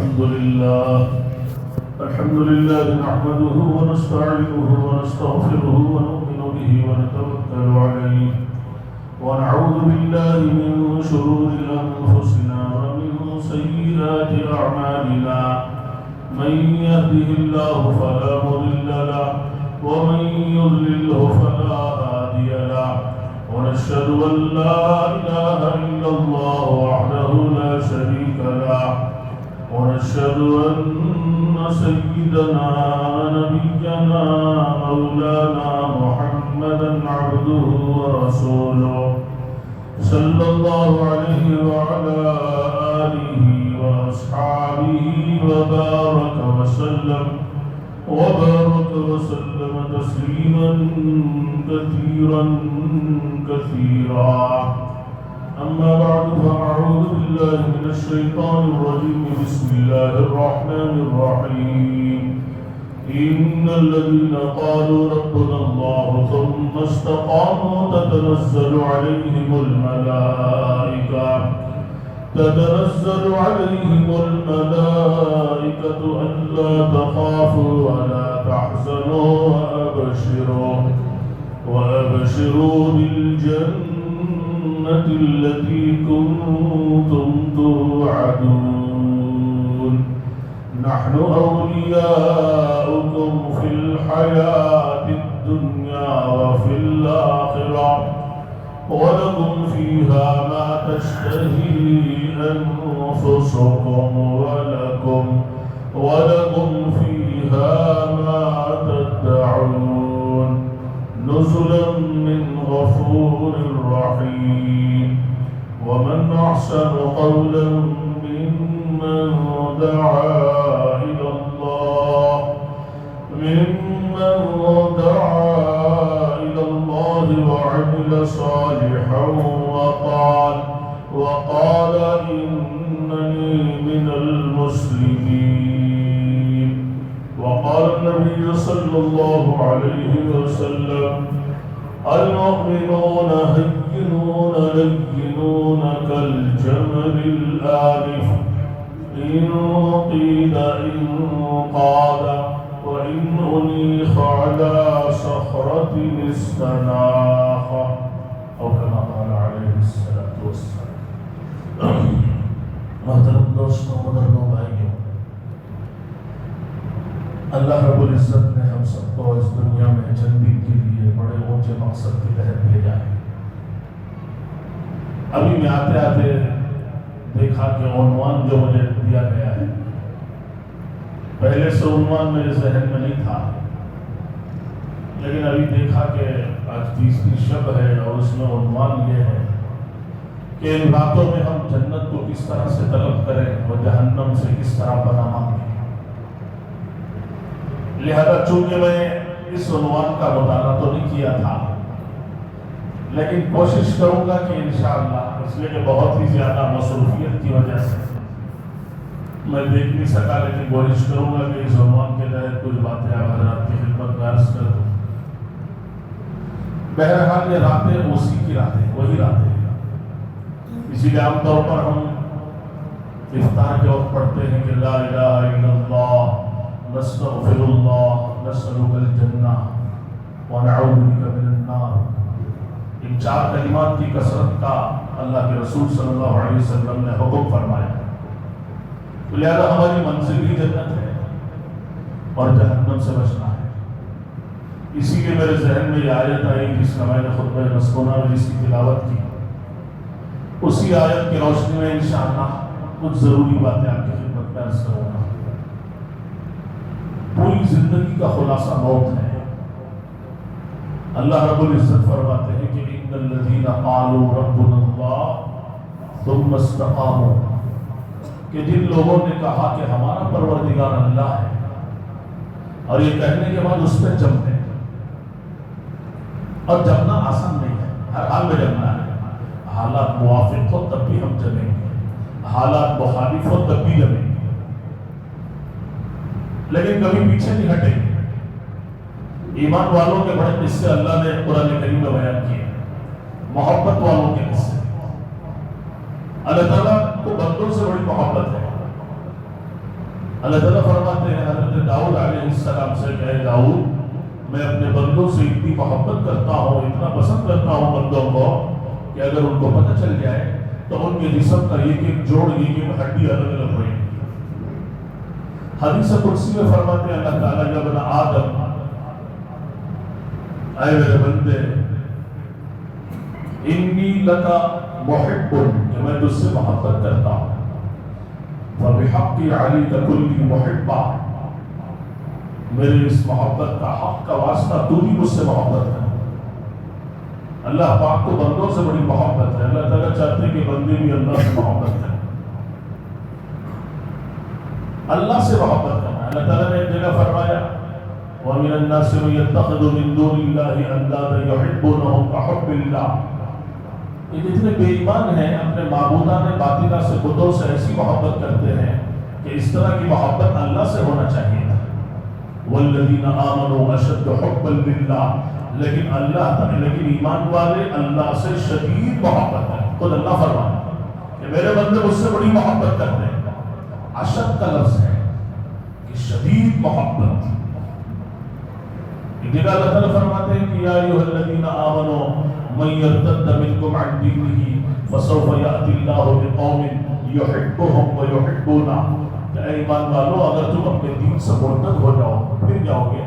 الحمد لله نحمده ونستعينه ونستغفره ونؤمن به ونتوكل عليه ونعوذ بالله من شرور أنفسنا ومن سيئات أعمالنا من يهده الله فلا مضل له ومن يضلله فلا هادي له ونشهد أن لا إله إلا الله وحده لا شريك له ونشهد أن سيدنا نبينا مولانا محمدا عبده ورسوله صلى الله عليه وعلى آله وأصحابه وبارك وسلم تسليما كثيرا كثيرا. أما بعد فأعوذ بالله من الشيطان الرجيم. بسم الله الرحمن الرحيم. إن الذين قالوا ربنا الله ثم استقاموا تتنزل عليهم الملائكة ألا تخافوا ولا تحزنوا وأبشروا بالجنة التي كنتم توعدون. نحن أولياؤكم في الحياة الدنيا وفي الآخرة ولكم فيها ما تشتهي أنفسكم ولكم فيها ما تدعون نزلا من غفور رحيم. ومن أحسن قولا ممن دعا إلى الله وعمل صالحا وقال إنني من المسلمين. وقال النبي صلى الله عليه وسلم المؤمنون هينون لينون كالجمل الآلف إن قيل إن قال وإن أنيخ على صخرة استناخ أو كما قال عليه الصلاة والسلام. محترم دوستوں، محترم بھائیوں، اللہ رب العزت نے ہم سب کو اس دنیا میں جنتی کے لیے بڑے اونچے مقصد کے تحت بھیجا ہے. ابھی میں آتے آتے دیکھا کہ عنوان جو مجھے دیا گیا ہے، پہلے سے عنوان میرے ذہن میں نہیں تھا، لیکن ابھی دیکھا کہ آج 30 شب ہے اور اس میں عنوان یہ ہے کہ ان راتوں میں ہم جنت کو کس طرح سے طلب کریں اور جہنم سے کس طرح پناہ مانگیں. لہذا چونکہ میں اس عنوان کا مطالعہ تو نہیں کیا تھا، لیکن کوشش کروں گا کہ انشاءاللہ، اس لیے کہ بہت ہی زیادہ مصروفیت کی وجہ سے میں دیکھ نہیں سکا، لیکن کوشش کروں گا کہ اس عنوان کے تحت کچھ باتیں آپ حضرات کی خدمت میں عرض کر دوں. بہرحال یہ راتیں اسی کی راتیں، وہی راتیں، اسی لیے عام طور پر ہم افطار کے وقت پڑھتے ہیں کہ لا الہ الا اللہ نستغفر اللہ نسألک الجنہ ونعوذ بک من النار. ان 4 کلمات کی کثرت کا اللہ کے رسول صلی اللہ علیہ وسلم نے حکم فرمایا. لہذا ہماری منزل ہی جنت ہے اور جہنم سے بچنا ہے. اسی لیے میرے ذہن میں یہ آیت آئی جس کا میں نے خطبہ مسکونہ میں جس کی تلاوت کی، اسی آیت کی روشنی میں انشاءاللہ کچھ ضروری باتیں آپ کی خدمت میں عرض کروں گا. پوری زندگی کا خلاصہ موت ہے. اللہ رب العزت فرماتے ہیں کہ ان الذین قالوا ربنا اللہ ثم استقاموا، کہ جن لوگوں نے کہا کہ ہمارا پروردگار اللہ ہے اور یہ کہنے کے بعد اس پہ جمتے ہیں. اور جمنا آسان نہیں ہے، ہر حال میں جمنا ہے. حالات موافق ہو تب بھی ہم جمیں گے، حالات مخالف ہو تب بھی جمیں گے، لیکن کبھی پیچھے نہیں ہٹیں گے. ایمان والوں کے بڑے قصے اللہ نے قرآن کریم میں بیان کیے، محبت والوں کے قصے. اللہ تعالیٰ کو بندوں سے بڑی محبت ہے. اللہ تعالیٰ فرماتے ہیں حضرت داؤد علیہ السلام سے کہ اے داؤد میں اپنے بندوں سے اتنی محبت کرتا ہوں، اتنا پسند کرتا ہوں بندوں کو کہ اگر ان کو پتہ چل جائے تو ان کے جسم کا ایک ایک جوڑ ایک ایک ہڈی الگ الگ ہوئی۔ حدیث قدسی میں فرماتے ہیں اللہ تعالیٰ یا بنا آدم، اے میرے بندے، انی لکا محب، کہ میں تجھ سے محبت کرتا ہوں، فبحق علیک کلی محبہ، میرے اس محبت کا حق کا واسطہ تو بھی مجھ سے محبت ہے۔ اللہ پاک کو بندوں سے بڑی محبت ہے، اللہ تعالیٰ چاہتے ہیں کہ بندے بھی اللہ سے محبت کریں، اللہ سے محبت کرنا۔ اللہ تعالیٰ نے ایک جگہ فرمایا وَمِنَ النَّاسِ مَن يَتَّخِذُ مِن دُونِ اللَّهِ أَندَادًا يُحِبُّونَهُمْ كَحُبِّ اللَّهِ، یہ جتنے بے ایمان ہیں اپنے معبودان باطلہ سے، بتوں سے ایسی محبت کرتے ہیں کہ اس طرح کی محبت اللہ سے ہونا چاہیے تھا۔ وَالَّذِينَ آمَنُوا أَشَدُّ حُبًّا لِلَّهِ، لیکن ایمان والے اللہ سے شدید محبت ہے۔ خود اللہ فرماتا کہ میرے بندے مجھ سے بڑی محبت کرتے ہیں۔ اشد کا لفظ ہے کہ شدید محبت۔ ایک جگہ اللہ تعالیٰ فرماتے ہیں کہ یا ایھا الذین آمنوا من یرتد منکم عن دینہ فسوف یأتی اللہ بقوم یحبهم ویحبونہ، کہ اے ایمان والو اگر تم اپنے دین سے مرتد ہو جاؤ، پھر جاؤ گے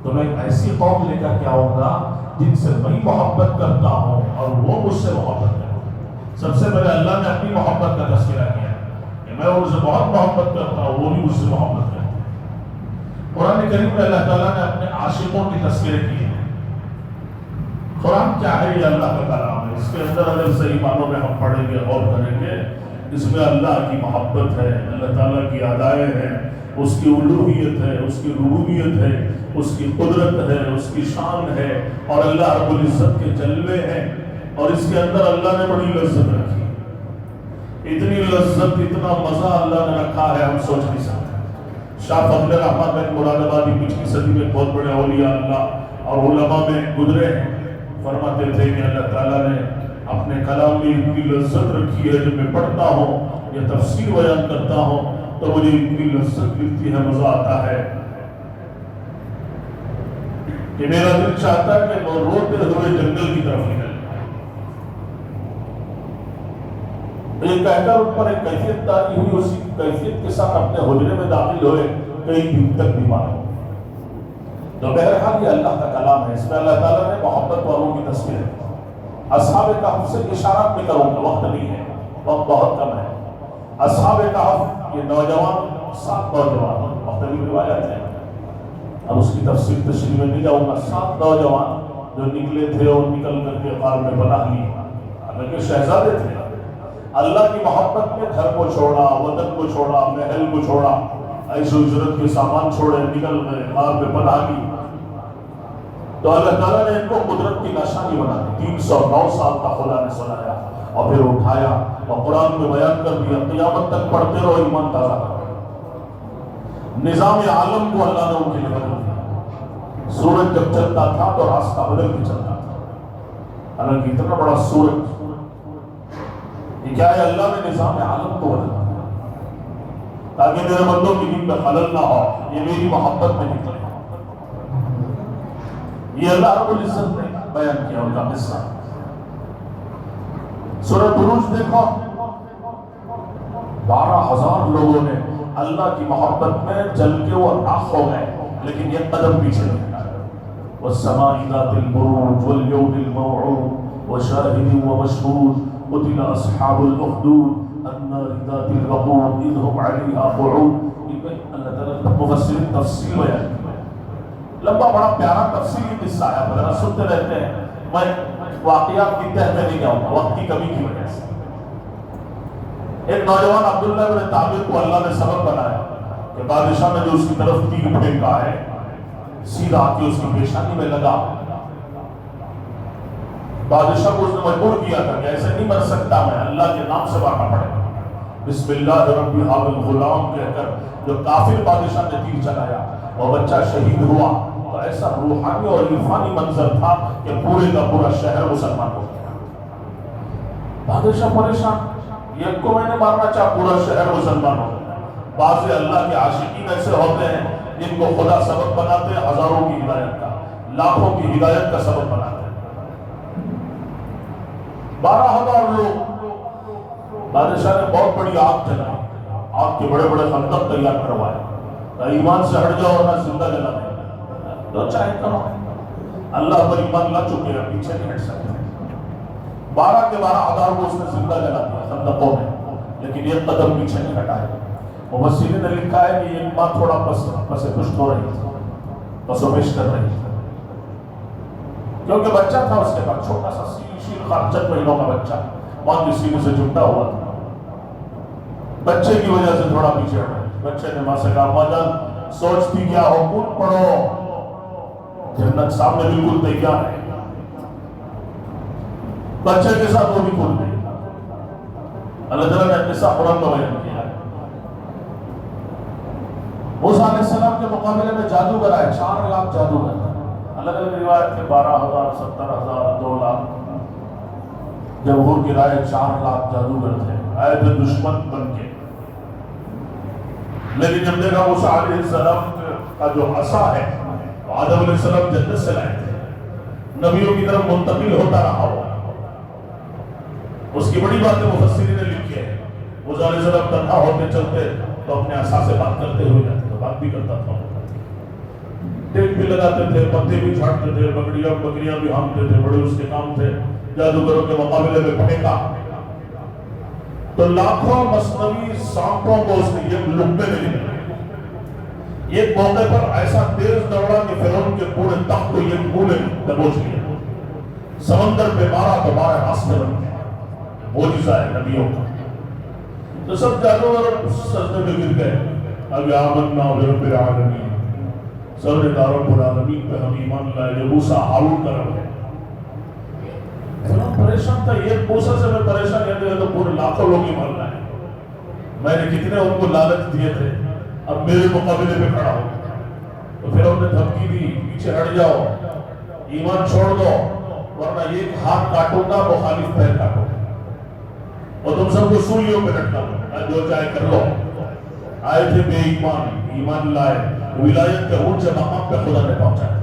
تو میں ایسی قوم لے کر کے آؤں گا جن سے میں محبت کرتا ہوں اور وہ مجھ سے محبت کرتے ہیں۔ سب سے پہلے اللہ نے اپنی محبت کا تذکرہ کیا کہ میں ان سے بہت محبت کرتا ہوں، وہ بھی مجھ سے محبت کرتے ہیں۔ قرآن کریم میں اللہ تعالیٰ نے اپنے عاشقوں کی تذکرے کی ہے۔ قرآن کیا ہے؟ یہ اللہ کا کلام ہے، اس کے اندر اگر صحیح معنوں میں ہم پڑھیں گے اور کریں گے، اس میں اللہ کی محبت ہے، اللہ تعالیٰ کی ادائیں ہیں، اس کی الوہیت ہے، اس کی ربوبیت ہے، اس کی قدرت ہے، اس کی شان ہے، اور اللہ رب العزت کے جلوے ہیں، اور اس کے اندر اللہ نے بڑی لذت رکھی، اتنی لذت، اتنا مزہ اللہ نے رکھا ہے ہم سوچ نہیں سکتے۔ شاہ فضل الرحمن بن مراد آبادی پچھلی صدی میں بہت بڑے اولیاء اللہ اور علماء میں گزرے ہیں، فرماتے تھے کہ اللہ تعالیٰ نے اپنے کلام میں اتنی لذت رکھی ہے، جب میں پڑھتا ہوں یا تفسیر بیان کرتا ہوں تو مجھے اتنی لذت ملتی ہے، مزہ آتا ہے کہ میرا دل چاہتا ہے کہ وہ روتے ہوئے جنگل کی طرف نکل۔ یہ کہہ کر ان پر ایک کیفیت تاری ہوئی، اسی کیفیت کے ساتھ اپنے حجرے میں داخل ہوئے، کئی دن تک بیمار ہو۔ تو بہرحال یہ اللہ کا کلام ہے، اس میں اللہ تعالیٰ نے محبت والوں کی تصویر ہے۔ اصحاب کہف سے اشارات میں کروں گا، وقت نہیں ہے، وقت بہت کم ہے۔ اصحاب کہف یہ نوجوان، 7 نوجوان، مختلف روایات ہیں، اب اس کی تفصیل تشریح میں نہیں جاؤں گا۔ 7 نوجوان جو نکلے تھے اور نکل کر کے غار میں پناہ لی، حالانکہ شہزادے تھے، اللہ کی محبت میں گھر کو چھوڑا، وطن کو چھوڑا، محل کو چھوڑا، عیش و عشرت کے سامان چھوڑے، نکل گئے، غار میں پناہ لی۔ تو اللہ تعالیٰ نے ان کو قدرت کی نشانی بنا دی، 309 سال کا خدا نے سنایا اور پھر اٹھایا اور قرآن میں بیان کر دیا، قیامت تک پڑھتے رہو، ایمان تازہ کرو۔ نظام عالم کو اللہ نے ان کے لیے بدل دیا۔ سورج جب چلتا تھا تو راستہ بدل کے چلتا تھا، حالانکہ اتنا بڑا سورج، یہ کیا ہے؟ اللہ نے نظام عالم کو بدل دیا تاکہ میرے بندوں کی دین میں خلل نہ ہو، یہ میری محبت میں نکلے۔ یہ اللہ رب العزت نے بیان کیا ان کا قصہ۔ سورہ بروج دیکھو، 12,000 لوگوں نے اللہ کی محبت میں جل کے وہ راکھ ہو گئے، لیکن یہ قدم پیچھے نہیں آئے۔ والسماء ذات البروج واليوم الموعود وشاهد ومشهود قتل اصحاب الاخدود النار ذات الوقود اذ هم عليها قعود۔ اللہ تعالیٰ مفسرین تفصیل بیان کی، لمبا بڑا پیارا تفصیلی قصہ ہے، اگر سنتے رہتے ہیں۔ میں واقعات کی تہ میں نہیں جاؤں گا وقت کی کمی کی وجہ سے۔ ایک نوجوان عبداللہ بن طامر کو اللہ نے سبب بنایا کہ بادشاہ نے جو اس کی طرف تیر پھینکا ہے، سیدھا آ کے اس کی پیشانی میں لگا۔ بادشاہ کو اس نے مجبور کیا تھا کہ ایسے نہیں مر سکتا میں، اللہ کے نام سے مارنا پڑے گا۔ بسم اللہ رب هذا الغلام کہہ کر جو کافر بادشاہ نے تیر چلایا، وہ بچہ شہید ہوا، تو ایسا روحانی اور عرفانی منظر تھا کہ پورے کا پورا شہر مسلمان ہو گیا۔ بادشاہ پریشان، یہ کو میں نے مارنا چاہا، پورا شہر مسلمان ہو گیا۔ بعض اللہ کے عاشقین ایسے ہوتے ہیں جن کو خدا سبب بناتے ہیں ہزاروں کی ہدایت کا، لاکھوں کی ہدایت کا سبب بناتے ہیں۔ 12,000 لوگ بادشاہ نے بہت بڑی آگ جلائی، آگ کے بڑے بڑے خندق تیار کروائے، نہ ایمان سے ہٹ جاؤ نہ زندہ جلا دیں، جو چاہے کرو، اللہ پر ایمان لا چکے ہیں، پیچھے نہیں ہٹ سکتے۔ 12 کے 12,000 کو اس نے زندہ جلا دیا خندقوں میں، لیکن ایک قدم پیچھے نہیں ہٹائے۔ مفسرین نے لکھا ہے کہ یہ ماں تھوڑا پس پشت ہو رہی تھی، پس و پیش کر رہی تھی، کیونکہ بچہ تھا اس کے پاس، چھوٹا سا شیر خان، چند مہینوں کا بچہ، ماں کی سینے سے جمٹا ہوا تھا۔ بچے کی وجہ سے تھوڑا پیچھے ہٹ رہے، بچے نے ماں سے کہا ماں جان سوچتی کیا ہو، کون پڑھو، جنت سامنے بالکل تیار ہے۔ بچے کے ساتھ وہ بھی کھول گئی۔ اللہ تعالیٰ نے قصہ قرآن میں بیان کیا ہے۔ موسیٰ علیہ السلام کے مقابلے میں جادوگر آئے، 4 لاکھ جادوگر، الگ الگ روایت کے 12,000 70,000 2 لاکھ، جمہور کی رائے 4 لاکھ جادوگر تھے، آئے تھے دشمن بن کے۔ لیکن جب دیکھا موسیٰ علیہ السلام کا جو عصا ہے، آدم علیہ السلام جنت سے لائے تھے، نبیوں کی طرف منتقل ہوتا رہا ہوا، اس کی بڑی باتیں مفسرین نے لکھی ہے۔ موسیٰ علیہ السلام تنہا ہوتے چلتے تو اپنے عصا سے بات کرتے ہوئے جاتے تھے، بات بھی کرتا تھا، ٹیک بھی لگاتے تھے، پتے بھی چھاڑتے تھے، بکریاں بھی ہانکتے تھے، بڑے اس کے کام تھے۔ جادوگروں کے مقابلے میں پھینکا تو لاکھوں مصنوعی سانپوں کو اس نے ایک لقمے میں لیا۔ ایک موقع پر ایسا تیز دوڑا کہ فرعون کے پورے تخت کو ایک منہ میں دبوچ لیا، سمندر پہ مارا تو مارے راستے بن گیا۔ معجزہ ہے نبیوں کا۔ تو سب جادوگر سجدے میں گر گئے، اب آمنا برب العالمین، سب نے کہا رب العالمین پہ ہم ایمان لائے، یہ موسیٰ ہارون کا رب ہے۔ فرعون پریشان تھا، ایک موسیٰ سے میں پریشان ہے تو پورے لاکھوں لوگ ایمان لائے، میں نے کتنے ان کو لالچ دیے تھے، اب میرے مقابلے پہ کھڑا ہو۔ تو فرعون نے دھمکی دی، پیچھے ہٹ جاؤ، ایمان چھوڑ دو، ورنہ ایک ہاتھ کاٹوں گا مخالف پیر کاٹوں گا، اور تم سب کو سولیوں پہ لٹکا دو، جو چاہے کر لو۔ آئے تھے بے ایمان، ایمان لائے، ولایت کے اونچے مقام پہ خدا نے پہنچایا،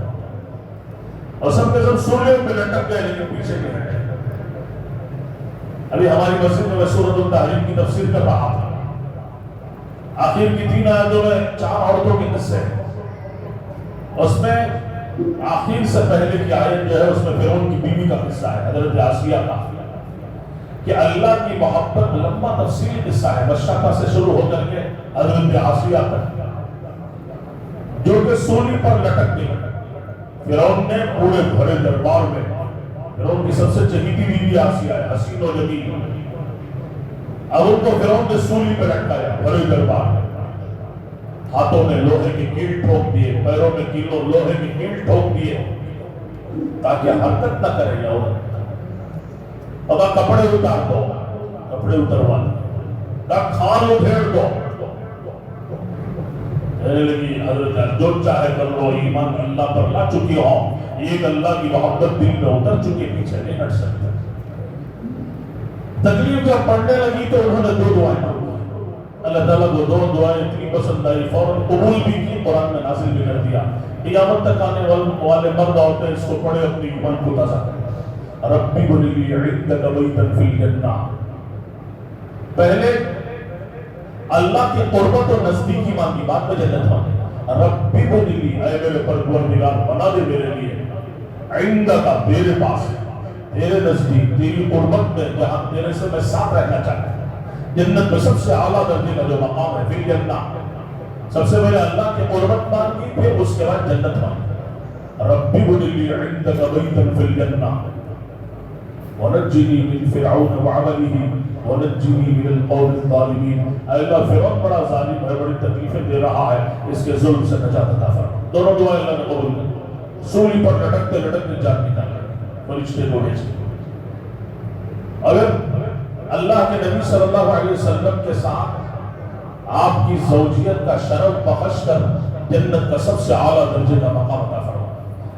اور سب کے سب سولیوں پہ لٹک گئے، لیکن پیچھے نہیں ہٹے۔ ابھی ہماری مسجد میں سورۃ التحریم کی تفسیر کر رہا تھا، آخر کی 3 آیتوں میں 4 عورتوں کے قصے ہیں، اس میں آخر سے پہلے کی آیت جو ہے اس میں فرعون کی بیوی کا قصہ ہے، حضرت آسیہ کا، کہ اللہ کی محبت لمبا تفصیلی قصہ ہے، بشاشہ سے شروع ہو کر کے حضرت آسیہ تک، جو کہ سولی پر لٹک گئی۔ فرعون نے پورے بھرے دربار میں، فرعون کی سب سے چہیتی بیوی آسیہ ہے، حسین و جمیل، اب ان کو فرعون نے سولی پہ لٹکایا بھرے دربار میں، ہاتھوں میں لوہے کے کیل ٹھوک دیے، پیروں میں لوہے کے کیل ٹھوک دیے تاکہ حرکت نہ کرے یا عورت۔ اب کپڑے اتار دو، کپڑے اتروا دو، کھان ادھیڑ دو، کہنے لگی حضرت جو چاہے کر لو، ایمان اللہ پر لا چکی ہو، ایک اللہ کی محبت دل میں اتر چکی، پیچھے نہیں ہٹ سکتے۔ تکلیف جب پڑھنے لگی تو انہوں نے 2 دعائیں مانگی، اللہ تعالیٰ کو 2 دعائیں اتنی پسند آئی، فوراً قبول بھی کی، قرآن میں نازل بھی کر دیا۔ قیامت تک آنے والے مرد عورتیں اس کو پڑھے اپنی ایمان کو تازہ کریں۔ ربی بنی لی عندک بیتا فی الجنہ، پہلے اللہ کی قربت و نزدیکی مانگی، بعد میں جنت مانگی۔ ربی بنی لی، اے میرے پروردگار بنا دے میرے لیے، عندک تیرے پاس، تیرے نزدیک، تیری قربت میں، جہاں تیرے سے میں ساتھ رہنا چاہتا ہوں، جنت میں سب سے اعلیٰ درجے کا جو مقام ہے، فی الجنہ، سب سے پہلے اللہ کی قربت مانگی، پھر اس کے بعد جنت مانگی۔ ربی بنی لی عندک بیتا فی الجنہ وَنَجِّنِي مِن فِرْعَوْنَ وَعَمَلِهِ وَنَجِّنِي مِنَ الْقَوْمِ الظَّالِمِينَ۔ اے اللہ فرعون بڑا ظالم ہے، بڑی تکلیفیں دے رہا ہے، اس کے ظلم سے نجات عطا فرما۔ دونوں دعائیں اللہ نے قبول کی، سولی پر لٹکتے لٹکتے جان نکالا، فرشتے کو بھیج کے۔ اگر اللہ کے نبی صلی اللہ علیہ وسلم کے ساتھ آپ کی زوجیت کا شرف بخش کر جنت کا سب سے اعلیٰ درجے کا مقام عطا فرما،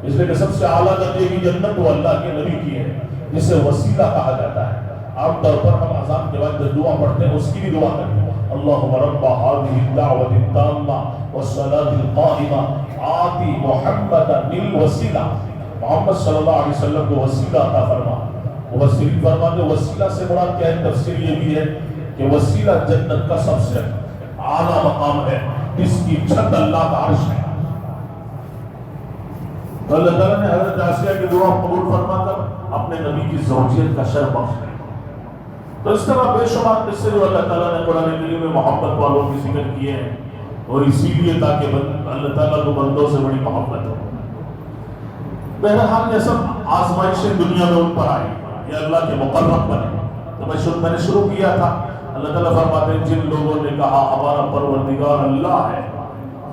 اس لیے کہ سب سے اعلیٰ درجے کی جنت وہ اللہ کے نبی کی ہے، جسے وسیلہ کہا جاتا ہے۔ عام طور پر ہم اذان کے بعد جو دعا پڑھتے ہیں اس کی بھی دعا کرتے ہیں، اللهم رب هذه الدعوة التامة والصلاة القائمة آت محمدا الوسیلہ، محمد صلی اللہ علیہ وسلم کو وسیلہ عطا فرما۔ مفسرین فرماتے وسیلہ سے مراد کیا ہے؟ تفسیر یہ بھی ہے کہ وسیلہ جنت کا سب سے اعلیٰ مقام ہے، اس کی چھت اللہ کا عرش ہے۔ تو اللہ تعالیٰ نے حضرت آسیہ کی دعا قبول فرما کر اپنے نبی کی زوجیت کا شرف بخشا۔ تو اس طرح بے شمار قصے جو اللہ تعالیٰ نے قرآن کریم میں محبت والوں کی ذکر کیے ہیں، اور اسی لیے تاکہ اللہ تعالیٰ کو بندوں سے بڑی محبت ہو۔ بہرحال یہ سب آزمائشیں دنیا میں ان پر آئی، یہ اللہ کے مقرب بنے۔ تو میں نے شروع کیا تھا، اللہ تعالیٰ فرماتے ہیں جن لوگوں نے کہا ہمارا پروردگار اللہ ہے،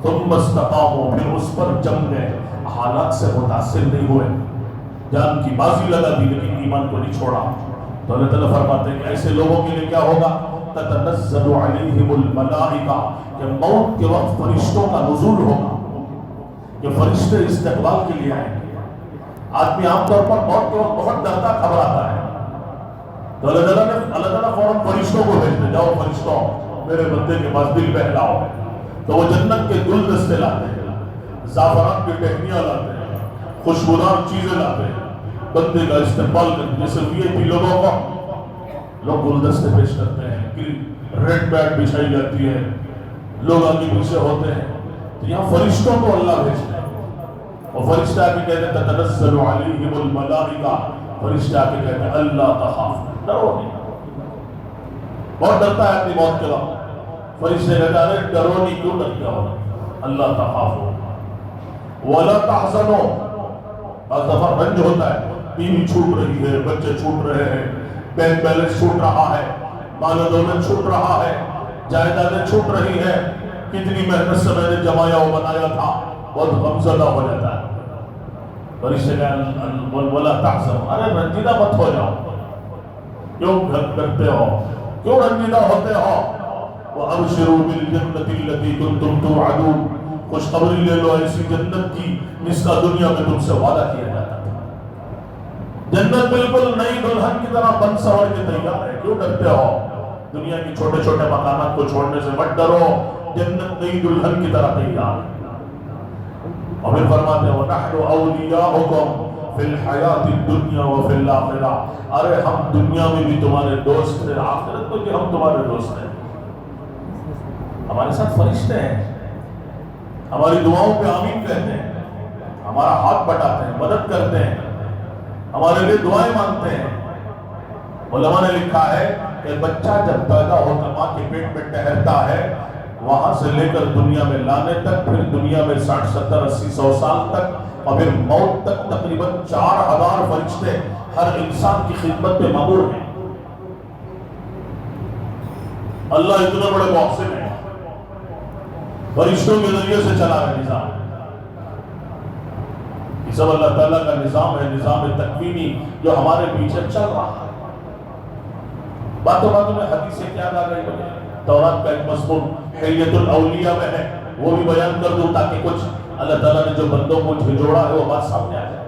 تم استقاموا، پھر اس پر جم گئے، حالات سے متاثر نہیں ہوئے، جان کی بازی لگا دی لیکن ایمان کو نہیں چھوڑا، تو اللہ تعالیٰ فرماتے ہیں کہ ایسے لوگوں کے لیے کیا ہوگا؟ تتنزل علیہم الملائکہ، کہ موت کے وقت فرشتوں کا نزول ہوگا، کہ فرشتے استقبال کے لیے آئیں گے۔ آدمی عام طور پر موت کے وقت بہت ڈرتا گھبراتا ہے، تو اللہ تعالیٰ فوراً فرشتوں کو بھیجتے، جاؤ فرشتوں میرے بندے کے پاس دل بہلاؤ، تو وہ جنت کے گلدستے لاتے ہیں، زعفران کی ٹہنیاں لاتے ہیں، خوشبودار چیزیں لاتے ہیں، بندے کا استقبال کرتے ہیں۔ جیسے VIP لوگوں کو لوگ گلدستے پیش کرتے ہیں، ریڈ بیٹ بچھائی جاتی ہے، لوگ آگے پیچھے ہوتے ہیں، تو یہاں فرشتوں کو اللہ بھیجتے ہیں، اور فرشتہ آ کے کہتے ہیں تتنزل علیہم الملائکہ، فرشتہ آ کے کہتے ہیں اللہ تخافوا، ڈرو نہیں۔ بہت ڈرتا ہے اپنی موت کے وقت، فرشتے کہتے ہیں ارے ڈرو نہیں، کیوں ڈرتے ہو؟ اللہ تخافوا ولا تحزنوا، بعض دفعہ رنج ہوتا ہے، بیوی چھوٹ رہی ہے، بچے چھوٹ رہے ہیں، بینک بیلنس چھوٹ رہا ہے، مال و دولت چھوٹ رہا ہے، جائیدادیں چھوٹ رہی ہیں، کتنی محنت سے میں نے جمایا و بنایا تھا، بہت غمزدہ ہو جاتا ہے۔ فرشتے کہتے ہیں ولا تحزنوا، ارے رنجیدہ مت ہو جاؤ، کیوں کرتے ہو، کیوں رنجیدہ ہوتے ہو؟ وَأَبْشِرُوا بِالْجَنَّةِ الَّتِي كُنْتُمْ تُوعَدُونَ، خوشخبری لے لو ایسی جنت کی جس کا دنیا میں تم سے وعدہ کیا جاتا تھا۔ جنت بالکل نئی دلہن کی طرح بن سور کے تیار ہے، کیوں ڈرتے ہو؟ دنیا کی چھوٹے چھوٹے مکانات کو چھوڑنے سے مت ڈرو، جنت نئی دلہن کی طرح تیار ہے۔ اور پھر فرماتے ہیں وَنَحْنُ أَوْلِيَاؤُكُمْ فِي الْحَيَاةِ الدُّنْيَا وَفِي الْآخِرَةِ، ارے ہم دنیا میں بھی تمہارے دوست ہیں، آخرت میں بھی ہم تمہارے دوست ہیں۔ ہمارے ساتھ فرشتے ہیں، ہماری دعاؤں پہ آمین کہتے ہیں، ہمارا ہاتھ بٹاتے ہیں، مدد کرتے ہیں، ہمارے لیے دعائیں مانگتے ہیں۔ علماء نے لکھا ہے کہ بچہ جب پیدا ہوتا ماں کے پیٹ میں ٹہرتا ہے، وہاں سے لے کر دنیا میں لانے تک، پھر دنیا میں 60 70 80 100 سال تک، اور پھر موت تک تقریباً 4000 فرشتے ہر انسان کی خدمت میں مامور ہیں۔ اللہ اتنے بڑے محسن ہیں، فرشتوں کے ذریعے سے چلا رہے نظام، یہ سب اللہ تعالیٰ کا نظام ہے، نظام تکوینی جو ہمارے پیچھے چل رہا ہے۔ باتوں باتوں میں حدیثیں کیا آ گئی ہے، تورات کا ایک مضمون حلیۃ الاولیاء میں ہے، وہ بھی بیان کر دوں تاکہ کچھ اللہ تعالیٰ نے جو بندوں کو جھنجھوڑا ہے وہ بات سامنے آ جائے۔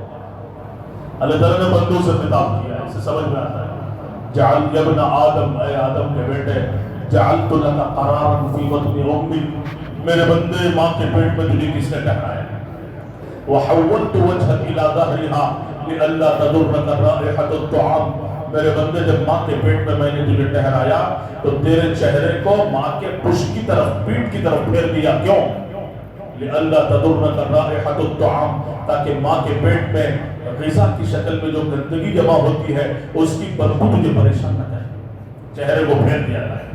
اللہ تعالیٰ نے بندوں سے خطاب کیا ہے، اسے سمجھ میں آتا ہے، جعل ابن آدم، اے آدم کے بیٹے، جعلت لک قرارا فی بطن امک، میرے بندے ماں کے پیٹ میں تجھے کس نے ٹھہرایا؟ وحولت وجهك الى ظهرها لئلا تضرك رائحة الطعام، میرے بندے جب ماں کے پیٹ میں نے تجھے ٹھہرایا تو تیرے چہرے کو ماں کے پشت کی طرف، پیٹ کی طرف پھیر دیا، کیوں؟ لئلا تضرك رائحة الطعام، تاکہ ماں کے پیٹ میں غذا کی شکل میں جو گندگی جمع ہوتی ہے اس کی بدبو تجھے پریشان نہ کرے، چہرے کو پھیر دیا جائے۔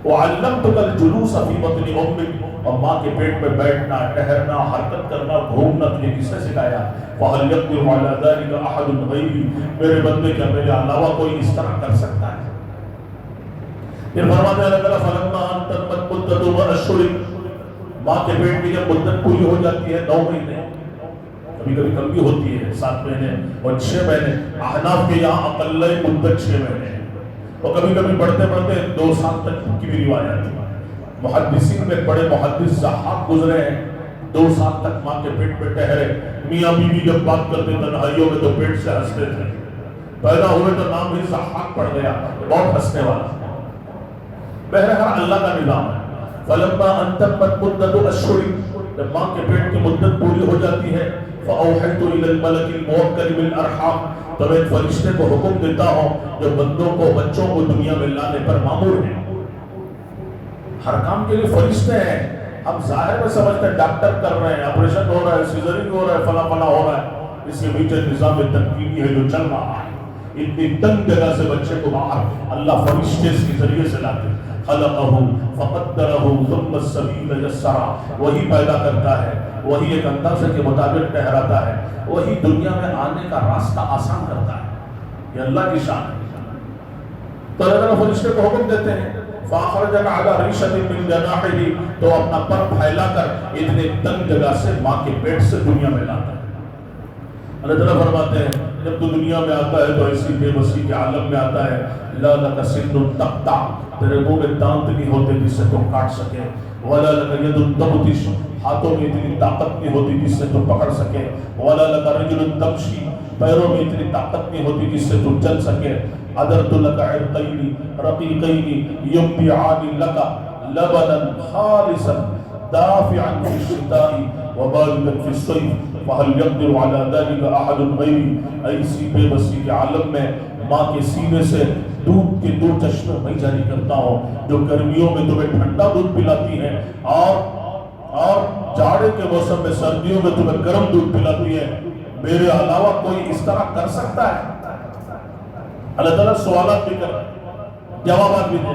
وعلمتك الجلوس في بطن امك، اور ماں کے پیٹ میں بیٹھنا، ٹہرنا، حرکت کرنا، گھومنا تجھے کس نے سکھایا؟ فَهَلْ يَقْدِرُ عَلَى ذَلِكَ أَحَدٌ غَيْرِي، میرے بندے کیا میرے علاوہ کوئی اس طرح کر سکتا ہے؟ پھر فرماتے ہیں اللہ تعالیٰ فَلَمَّا أَن تَمَّتْ مُدَّتُ وَأَشْهُرٍ، ماں کے پیٹ کی جب مدت پوری ہو جاتی ہے 9 مہینے، کبھی کبھی کم بھی ہوتی ہے 7 مہینے اور 6 مہینے، احناف کے یہاں اقل مدت 6 مہینے، اور کبھی کبھی بڑھتے بڑھتے 2 سال تک کی بھی روایت ہے۔ محدثین میں بڑے محدث ضحاک گزرے ہیں، 2 سال تک ماں کے پیٹ پہ ٹہرے، میاں بیوی جب بات کرتے تنہائیوں میں تو پیٹ سے ہنستے تھے، پیدا ہوئے تو نام ہی ضحاک پڑ گیا، بہت ہنسنے والا۔ بہرحال اللہ کا نظام ہے۔ فلما انتمت مدت اشہر، جب ماں کے پیٹ کی مدت پوری ہو جاتی ہے، فاوحیت الی الملک الموکل بالارحام، تو میں فرشتے کو حکم دیتا ہوں جو بندوں کو، بچوں کو دنیا میں لانے پر مامور ہیں۔ ہر کام کے لیے فرشتے ہیں۔ ہم ظاہر میں سمجھتے ہیں ڈاکٹر کر رہے ہیں، آپریشن ہو رہا ہے، سیزرنگ ہو رہا ہے، فلاں فلاں ہو رہا ہے، اس کے پیچھے نظام تنقیدی ہے جو چل رہا ہے۔ اتنی تنگ جگہ سے بچے کو باہر اللہ فرشتے کے ذریعے سے لاتے ہیں۔ خلقہ فقدرہ ثم السبیل یسرہ، وہی پیدا کرتا ہے، وہی ایک اندازے کے مطابق ٹھہراتا ہے، وہی دنیا میں آنے کا راستہ آسان کرتا ہے۔ یہ اللہ کی شان ہے۔ تو اللہ فرشتے کو حکم دیتے ہیں فاخرجک علی ریشۃ من جناحہ، تو اپنا پر پھیلا کر اتنے تنگ جگہ سے ماں کے پیٹ سے دنیا میں لاتا ہے۔ اللہ تعالیٰ فرماتے ہیں جب تو دنیا میں آتا ہے تو ایسی بے بسی کے عالم میں آتا ہے، لا لک سن تقطع، تیرے منہ میں دانت نہیں ہوتے جس سے تو کاٹ سکے، ولا لک ید تبطش، ہاتھوں میں اتنی طاقت نہیں ہوتی جس سے تو پکڑ سکے، ولا لک رجل تمشی، پیروں میں اتنی طاقت نہیں ہوتی جس سے تو چل سکے، عدرت لک عرقین رقیقین یبیعان لک لبنا خالصا دافعا فی الشتاء وباردا فی الصیف فہل یقدر علی ذلک احد غیری۔ ایسی بے بسی کے عالم میں ماں کے سینے سے دودھ کے 2 چشمے میں جاری کرتا ہوں جو گرمیوں میں تمہیں ٹھنڈا دودھ پلاتی ہے اور جاڑے کے موسم میں سردیوں میں تمہیں گرم دودھ پلاتی ہے۔ میرے علاوہ کوئی اس طرح کر سکتا ہے؟ اللہ تعالیٰ سوالات بھی کر جوابات بھی دے۔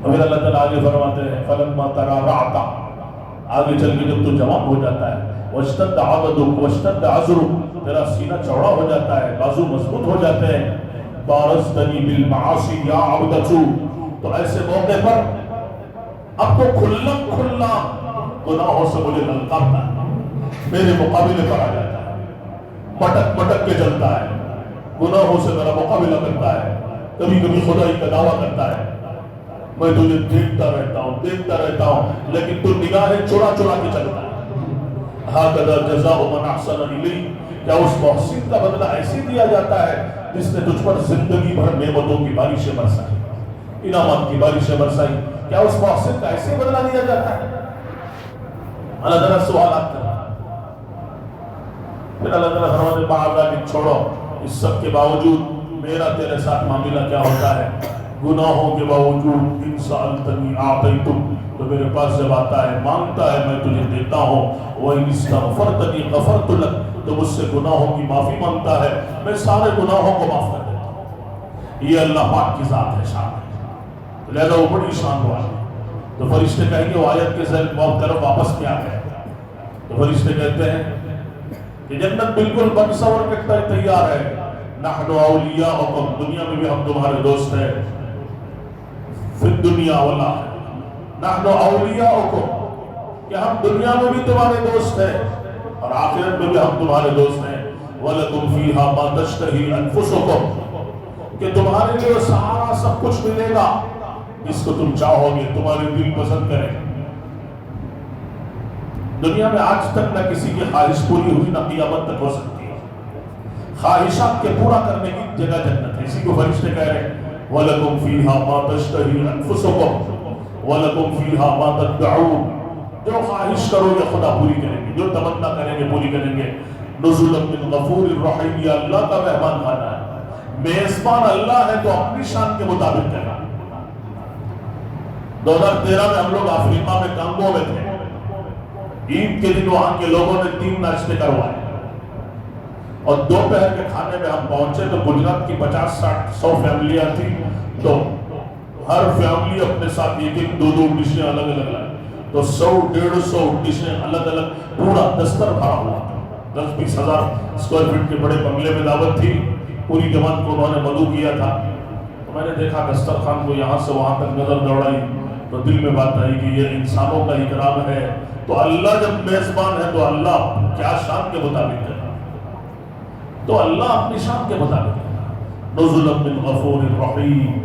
پھر اللہ تعالیٰ آگے فرماتے ہیں فلما ترعرعت، آگے چل کے جب تو جواب ہو جاتا ہے، واشتد عضدک واشتد عذرک، تیرا سینہ چوڑا ہو جاتا ہے، بازو مضبوط ہو جاتے ہیں، بارزتنی بالمعاصی یا عبدتو، تو ایسے موقع پر اب تو کھلا گناہوں سے مجھے للکارتا ہے، میرے مقابلے پر آ جاتا ہے، پٹک پٹک کے چلتا ہے، گناہوں سے میرا مقابلہ کرتا ہے، کبھی کبھی خدائی کا دعویٰ کرتا ہے، میں تجھے دیکھتا رہتا ہوں لیکن تو نگاہیں چڑا کے چلتا ہے۔ ہاکذا جزاء من احسن الیہ، کیا اس محسن کا بدلہ ایسے دیا جاتا ہے جس نے تجھ پر زندگی بھر نعمتوں کی بارشیں برسائی، انعامات کی بارشیں برسائی، کیا اس محسن کا ایسے بدلہ دیا جاتا ہے؟ اللہ تعالیٰ سوالات کرتا ہے۔ پھر اللہ تعالیٰ فرماتے ہیں بعد چھوڑو، اس سب کے باوجود میرا تیرے ساتھ معاملہ کیا ہوتا ہے؟ گناہوں کے باوجود ان سألتنی اعطیتک، تو میرے پاس جب آتا ہے مانگتا ہے میں تجھے دیتا ہوں، وَإِنِ اسْتَغْفَرْتَنِي غَفَرْتُ لَكَ، تو مجھ سے گناہوں کی معافی مانگتا ہے میں سارے گناہوں کو معاف کر دیتا ہوں۔ یہ اللہ پاک کی ذات ہے، شان ہے، لہذا وہ بڑی شان والی ہے۔ تو فرشتے کہیں گے وہ آیت کے ذہن بہت طرف واپس کیا ہے؟ تو فرشتے کہتے ہیں کہ جنت بالکل بن سور کے تیار ہے، نحن اولیاءکم، دنیا میں بھی ہم تمہارے دوست ہیں، فی الدنیا والآخرہ، نحن اولیاءکم، کہ ہم دنیا میں بھی تمہارے دوست ہیں اور آخرت میں بھی ہم تمہارے دوست ہیں، وَلَكُمْ فِيهَا مَا تَشْتَهِي أَنفُسُكُمْ، کہ تمہارے لیے سارا سب کچھ ملے گا جس کو تم چاہو گے، تمہارے دل پسند کریں۔ دنیا میں آج تک نہ کسی کی خواہش پوری ہوئی نہ قیامت تک ہو سکتی ہے۔ خواہشات کے پورا کرنے کی جگہ جنت ہے، اسی کو فرشتے کہہ رہے ہیں وَلَكُمْ فِيهَا مَا تَشْتَهِي أَنفُسُكُمْ وَلَكُمْ فِيهَا مَا تَدَّعُونَ، جو خواہش کرو گے خدا پوری کریں گے، جو تمنا کریں گے پوری کریں گے۔ نُزُلًا مِّن غَفُورٍ رَحِيمٍ، یہ اللہ کا مہمان خانہ ہے، میزبان اللہ ہے تو اپنی شان کے مطابق کرنا۔ 2013 میں ہم لوگ افریقہ میں کانگو میں تھے، عید کے دن وہاں کے لوگوں نے 3 ناشتے کروائے اور دوپہر کے کھانے میں ہم پہنچے تو گجرات کی 50-60-100 فیملیاں تھیں، تو ہر فیملی اپنے ساتھ 1-2 ڈشیں الگ الگ لائے، تو 100-150 ڈشیں الگ الگ، پورا دستر بھرا ہوا، 10-20 ہزار اسکوائر فٹ کے بڑے بنگلے میں دعوت تھی، پوری جماعت کو انہوں نے مدعو کیا تھا۔ تو میں نے دیکھا دسترخوان کو یہاں سے وہاں تک نظر دوڑائی تو دل میں بات آئی کہ یہ انسانوں کا اکرام ہے، تو اللہ جب میزبان ہے تو اللہ کیا شان کے مطابق ہے، تو اللہ اپنی شان کے مطابق ہے، نزلا من غفور رحیم۔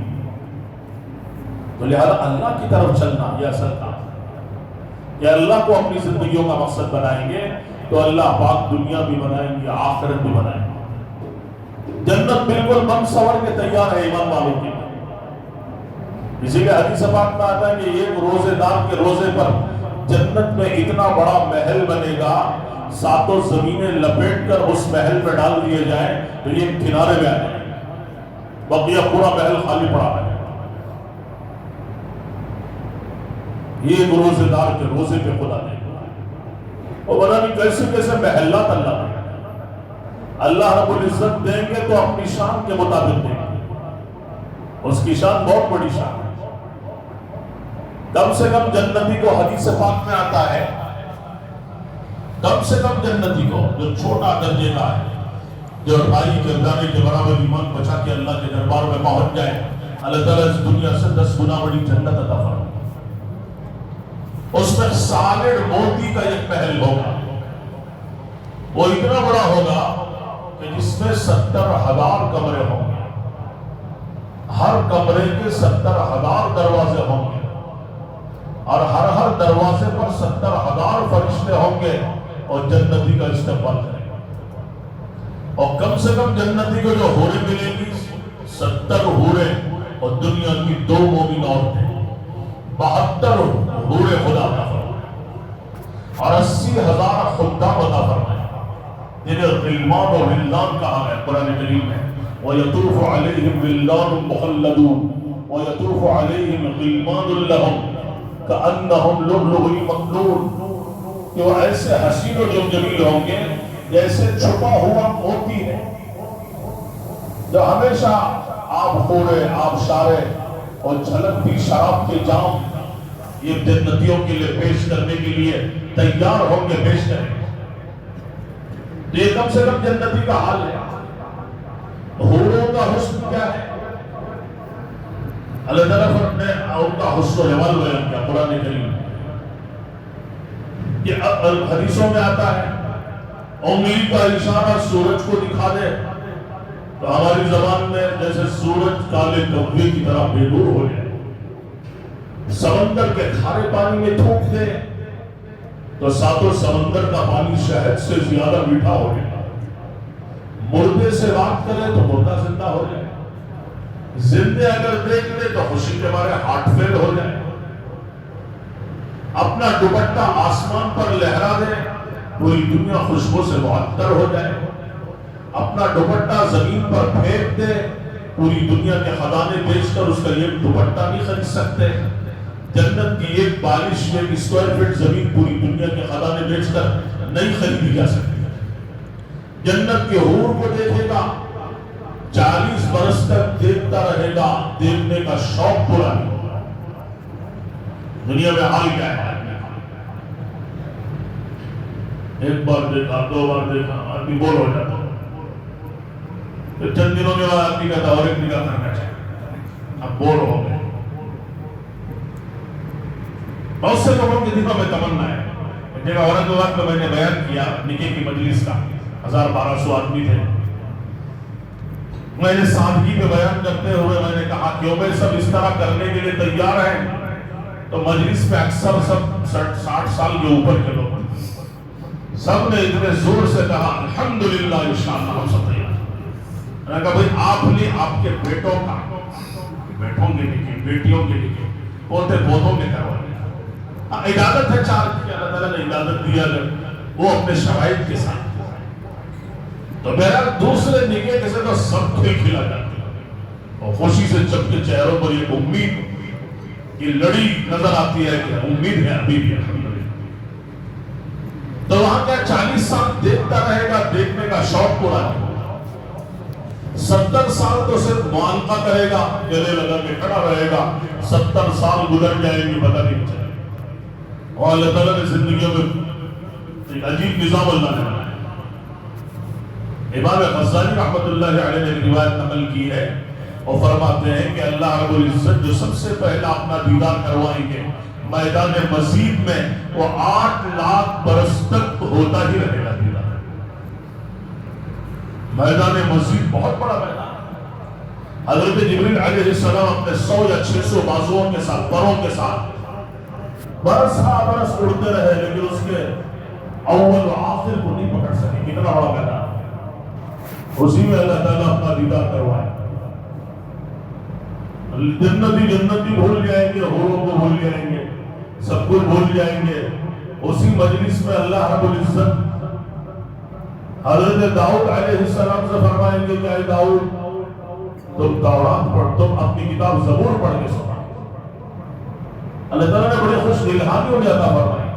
تو لہذا اللہ کی طرف چلنا یہ اصل کام ہے کہ اللہ کو اپنی زندگیوں کا مقصد بنائیں گے تو اللہ پاک دنیا بھی بنائیں گے، آخرت بھی بنائیں گے۔ جنت بالکل بن سور کے تیار ہے ایمان والوں کے، اسی لیے حدیث پاک میں آتا ہے کہ ایک روزے دار کے روزے پر جنت میں اتنا بڑا محل بنے گا، ساتوں زمینیں لپیٹ کر اس محل میں ڈال دیے جائیں تو یہ کنارے میں آ جائیں، بقیہ پورا محل خالی پڑا ہے۔ یہ ایک روزے دار کے روزے پہ خدا دے گا، اور پتہ نہیں کیسے کیسے محلات اللہ دے گا۔ اللہ رب العزت دیں گے تو اپنی شان کے مطابق دیں گے، اس کی شان بہت بڑی شان ہے۔ کم سے کم جنتی کو حدیث پاک میں آتا ہے، کم سے کم جنتی کو جو چھوٹا درجے کا ہے، جو 2.5 گردانے کے برابر ایمان بچا کے اللہ کے دربار میں پہنچ جائے، اللہ تعالیٰ اس دنیا سے 10 گنا بڑی جنت عطا فرمائے۔ اس میں سالڈ موتی کا ایک محل ہوگا، وہ اتنا بڑا ہوگا کہ جس میں 70,000 کمرے ہوں گے، ہر کمرے کے 70,000 دروازے ہوں گے، اور ہر دروازے پر 70,000 فرشتے ہوں گے، اور جنتی کا استقبال کریں گے۔ اور کم سے کم جنتی کو جو حوریں ملیں گی 70 حوریں، اور دنیا کی 2 مومن عورتیں، 72 حوریں خدا عطا فرمائے، اور 80,000 خدام عطا فرمائے، جنہیں غلمان و ولدان کہا ہے قرآن کریم میں۔ وَيَطُوفُ عَلَيْهِمْ وِلْدَانٌ مُخَلَّدُونَ وَيَطُوفُ عَلَيْهِمْ غِلْمَانٌ لَهُمْ كَأَنَّهُمْ لُؤْلُؤٌ مَكْنُونٌ، کہ وہ ایسے حسین و جمیل ہوں گے جیسے چھپا ہوا موتی ہے، جو ہمیشہ آب خورے، آب شارے اور جھلکتی شراب کے جام یہ جنتیوں کے لیے پیش کرنے کے لیے تیار ہوں گے، پیش کریں گے۔ تو یہ کم سے کم جنتی کا حال ہے۔ حوروں کا حسن کیا ہے؟ اللہ تعالیٰ نے ان کا حسن و جمال بیان کیا قرآن کریم میں۔ یہ حدیثوں میں آتا ہے، انگلی کا اشارہ سورج کو دکھا دے تو ہماری زبان میں جیسے سورج کالے کبے کی طرح بے نور ہو جائے، سمندر کے کھارے پانی میں تھوک دے تو ساتوں سمندر کا پانی شہد سے زیادہ میٹھا ہو جائے، مردے سے بات کرے تو مردہ زندہ ہو جائے، زندے اگر دیکھ لے تو خوشی کے مارے ہارٹ فیل ہو جائے، اپنا دوپٹہ آسمان پر لہرا دے پوری دنیا خوشبو سے معطر ہو جائے، اپنا دوپٹہ زمین پر پھینک دے پوری دنیا کے خزانے بیچ کر اس کا یہ دوپٹہ نہیں خرید سکتے۔ جنت کی ایک بالش، 1 اسکوائر فٹ زمین پوری دنیا کے خزانے بیچ کر نہیں خریدی جا سکتی۔ جنت کے حور کو دیکھے گا 40 برس تک دیکھتا رہے گا، دیکھنے کا شوق پورا نہیں ہوگا۔ دنیا میں حال کیا ہے؟ ایک بار دیکھا، 2 بار دیکھا، آدمی بور ہو جاتا، پھر چند دنوں کے بعد آدمی کہتا اور ایک نکاح کرنا چاہیے، اب بور ہو گئے۔ بہت سے لوگوں کے دلوں میں تمنا ہے۔ جگہ اورنگ میں نے بیان کیا نکاح کی مجلس کا، 1200 آدمی تھے۔ میں نے سادگی میں بیان کرتے ہوئے میں نے کہا کہ وہ سب اس طرح کرنے کے لیے تیار ہیں تو مجلس میں اکثر سب 60 سال کے اوپر کے لوگ سب نے اتنے زور سے کہا الحمدللہ انشاءاللہ ہم سب تیار ہیں۔ میں نے کہا بھائی آپ نے آپ کے بیٹوں کا، بیٹوں کے نکاح، بیٹیوں کے نکاح، پوتے پوتوں کے کروائے، اجازت ہے 4 کی، اللہ تعالیٰ نے اجازت دیا ہے وہ اپنے شرائط کے ساتھ، تو بہرحال دوسرے نکاح کے ساتھ سب کھل کھلا جاتے ہیں اور خوشی سے سب کے چہروں پر یہ امید کی لڑی نظر آتی ہے کہ امید ہے ابھی بھی الحمدللہ۔ تو وہاں کیا 40 سال دیکھتا رہے گا، دیکھنے کا شوق پورا نہیں ہوگا، 70 سال تو صرف معانقہ کرے گا، گلے لگا کے کھڑا رہے گا، 70 سال گزر جائیں گے پتہ نہیں چلے گا۔ اور اللہ تعالیٰ نے زندگیوں میں ایک عجیب نظام اللہ نے بنایا۔ امام غزالی رحمۃ اللہ علیہ نے ایک روایت نقل کی ہے اور فرماتے ہیں کہ اللہ رب العزت جو سب سے پہلا اپنا دیدار کروائیں گے میدان مزید میں، وہ 8 لاکھ برس تک ہوتا ہی رہے گا دیدار۔ میدان مزید بہت بڑا میدان ہے۔ حضرت جبریل علیہ السلام اپنے 100 یا 600 بازوؤں کے ساتھ، پروں کے ساتھ برس ہا برس اڑتے رہے، لیکن اس کے اول و آخر کو نہیں پکڑ سکے۔ کتنا بڑا میدان، اسی میں اللہ تعالیٰ اپنا دیدار کروائے۔ جنتی جنتی بھول جائیں گے، حوروں کو بھول جائیں گے، سب کچھ بھول جائیں گے. اسی مجلس میں اللہ رب العزت حضرت داؤد علیہ السلام سے فرمائیں گے کہ اے داؤد تم تورات پڑھ، تم اپنی کتاب زبور پڑھ کے سنا. اللہ تعالیٰ نے بڑے خوش الہامی انہیں عطا فرمائی.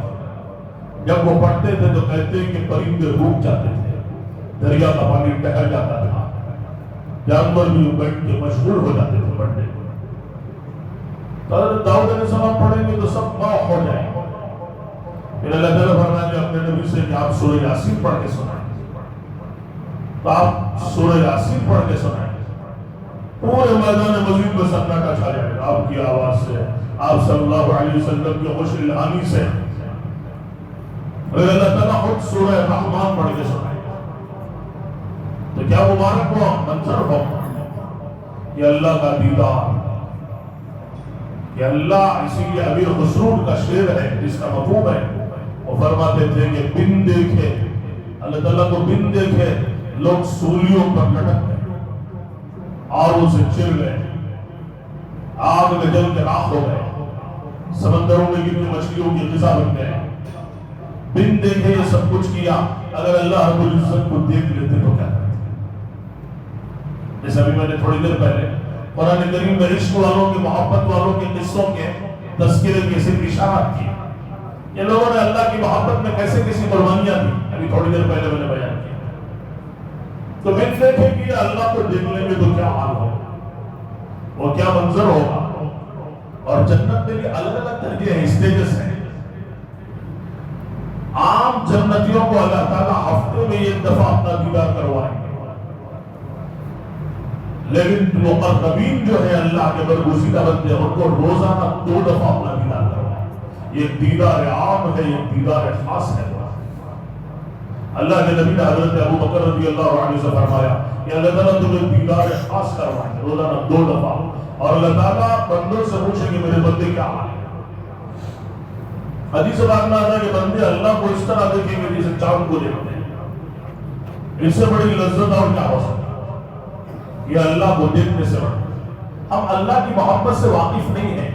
جب وہ پڑھتے تھے تو کہتے ہیں کہ پرندے روک جاتے تھے، دریا کا پانی ٹہر جاتا تھا، جانور بھی بیٹھ کے مشغول ہو جاتے تھے پڑھنے کو. حضرت داؤد علیہ السلام پڑھیں گے تو سب معاف ہو جائیں گے. پھر اللہ تعالیٰ فرمائیں گے اپنے نبی سے کہ آپ سورہ یاسین پڑھ کے سنائیں. تو آپ سورہ یاسین پڑھ کے سنائیں. پورے میدان مزید میں سناٹا چھا جائے گا آپ کی آواز سے، آپ صلی اللہ علیہ وسلم کے خوش الہانی سے. اگر اللہ تعالیٰ خود سورہ رحمان پڑھ کے سنائے تو کیا مبارک ہوا منظر ہو. یہ اللہ کا دیدار، یہ اللہ. اسی لیے امیر خسرو کا شعر ہے جس کا مفہوم ہے، وہ فرماتے تھے کہ بن دیکھے، اللہ تعالیٰ کو بن دیکھے لوگ سولیوں پر لٹک گئے، آگوں سے چر گئے، آگ میں جل کے راکھ ہو گئے، سمندروں میں گر کے مچھلیوں کی غذا بن گئے. بن دیکھے یہ سب کچھ کیا. اگر اللہ رب العزت کو دیکھ لیتے تو کیا کرتے؟ جیسے ابھی میں نے تھوڑی دیر پہلے قرآن کریم میں عشق والوں کے، محبت والوں کے قصوں کے تذکرے کے صرف اشارات کی. یہ لوگوں نے اللہ کی محبت میں کیسے کیسی قربانیاں دی، ابھی تھوڑی دیر پہلے میں نے بیان کیا. تو بن دیکھے کہ اللہ کو دیکھ لیں گے تو کیا حال ہوگا، وہ کیا منظر ہوگا. اور جنت میں بھی الگ الگ درجے ہیں، اسٹیجز ہیں. عام جنتیوں کو اللہ تعالیٰ ہفتے میں ایک دفعہ اپنا دیدار کروائیں گے، لیکن مقربین جو ہے اللہ کے برگزیدہ بندے ان کو روزانہ 2 دفعہ اپنا دیدار کروائیں. یہ دیدار عام ہے، یہ دیدار خاص ہے. اللہ کے نبی نے حضرت ابو بکر رضی اللہ عنہ سے فرمایا کہ اللہ تعالیٰ تمہیں دیدار خاص کروائیں گے روزانہ 2 دفعہ. اور اللہ تعالیٰ بندوں سے پوچھیں کہ میرے بندے کیا حال ہے. حدیث پاک میں آتا ہے کہ بندے اللہ کو اس طرح دیکھیں گے جیسے چاند کو دیکھتے ہیں. اس سے بڑی لذت اور کیا ہو سکتا ہے؟ یہ اللہ کو دیکھنے سے بڑا. ہم اللہ کی محبت سے واقف نہیں ہیں.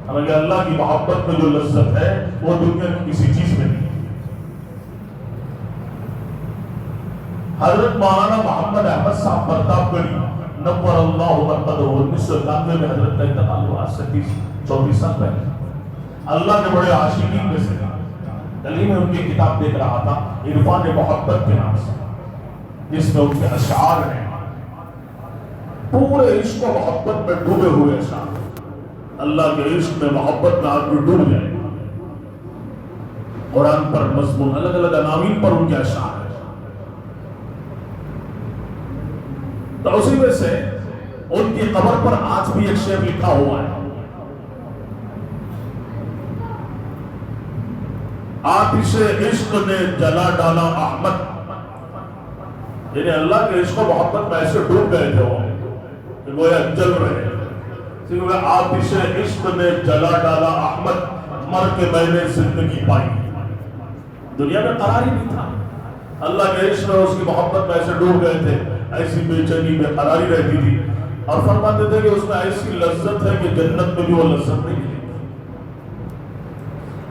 حالانکہ اللہ کی محبت میں جو لذت ہے وہ دنیا کی کسی چیز میں نہیں. حضرت مولانا محمد احمد صاحب پرتاپ گڑھی نور اللہ مرقدہ 1991 میں حضرت کا انتقال ہوا، 34 سال پہلے. اللہ کے بڑے عاشقین میں سے دلی میں ان کی کتاب دیکھ رہا تھا عرفان محبت کے نام سے، جس میں ان کے اشعار ہیں پورے عشق و محبت میں ڈوبے ہوئے اشعار. اللہ کے عشق میں محبت میں آدمی ڈوب جائے. قرآن پر مضمون، الگ الگ عناوین پر ان کے اشعار ہیں. تو اسی میں سے ان کی قبر پر آج بھی ایک شعر لکھا ہوا ہے، آتش عشق نے جلا ڈالا احمد. یعنی اللہ کے عشق و محبت میں ایسے ڈوب گئے تھے وہ کہ گویا جل رہے ہیں. آتش عشق نے جلا ڈالا احمد، مر کے میں نے زندگی پائی. دنیا میں قرار ہی نہیں تھا. اللہ کے عشق میں اس کی محبت میں ایسے ڈوب گئے تھے، ایسی بے چینی بے قراری رہتی تھی. اور فرماتے تھے کہ اس میں ایسی لذت ہے کہ جنت میں بھی وہ لذت نہیں ہے.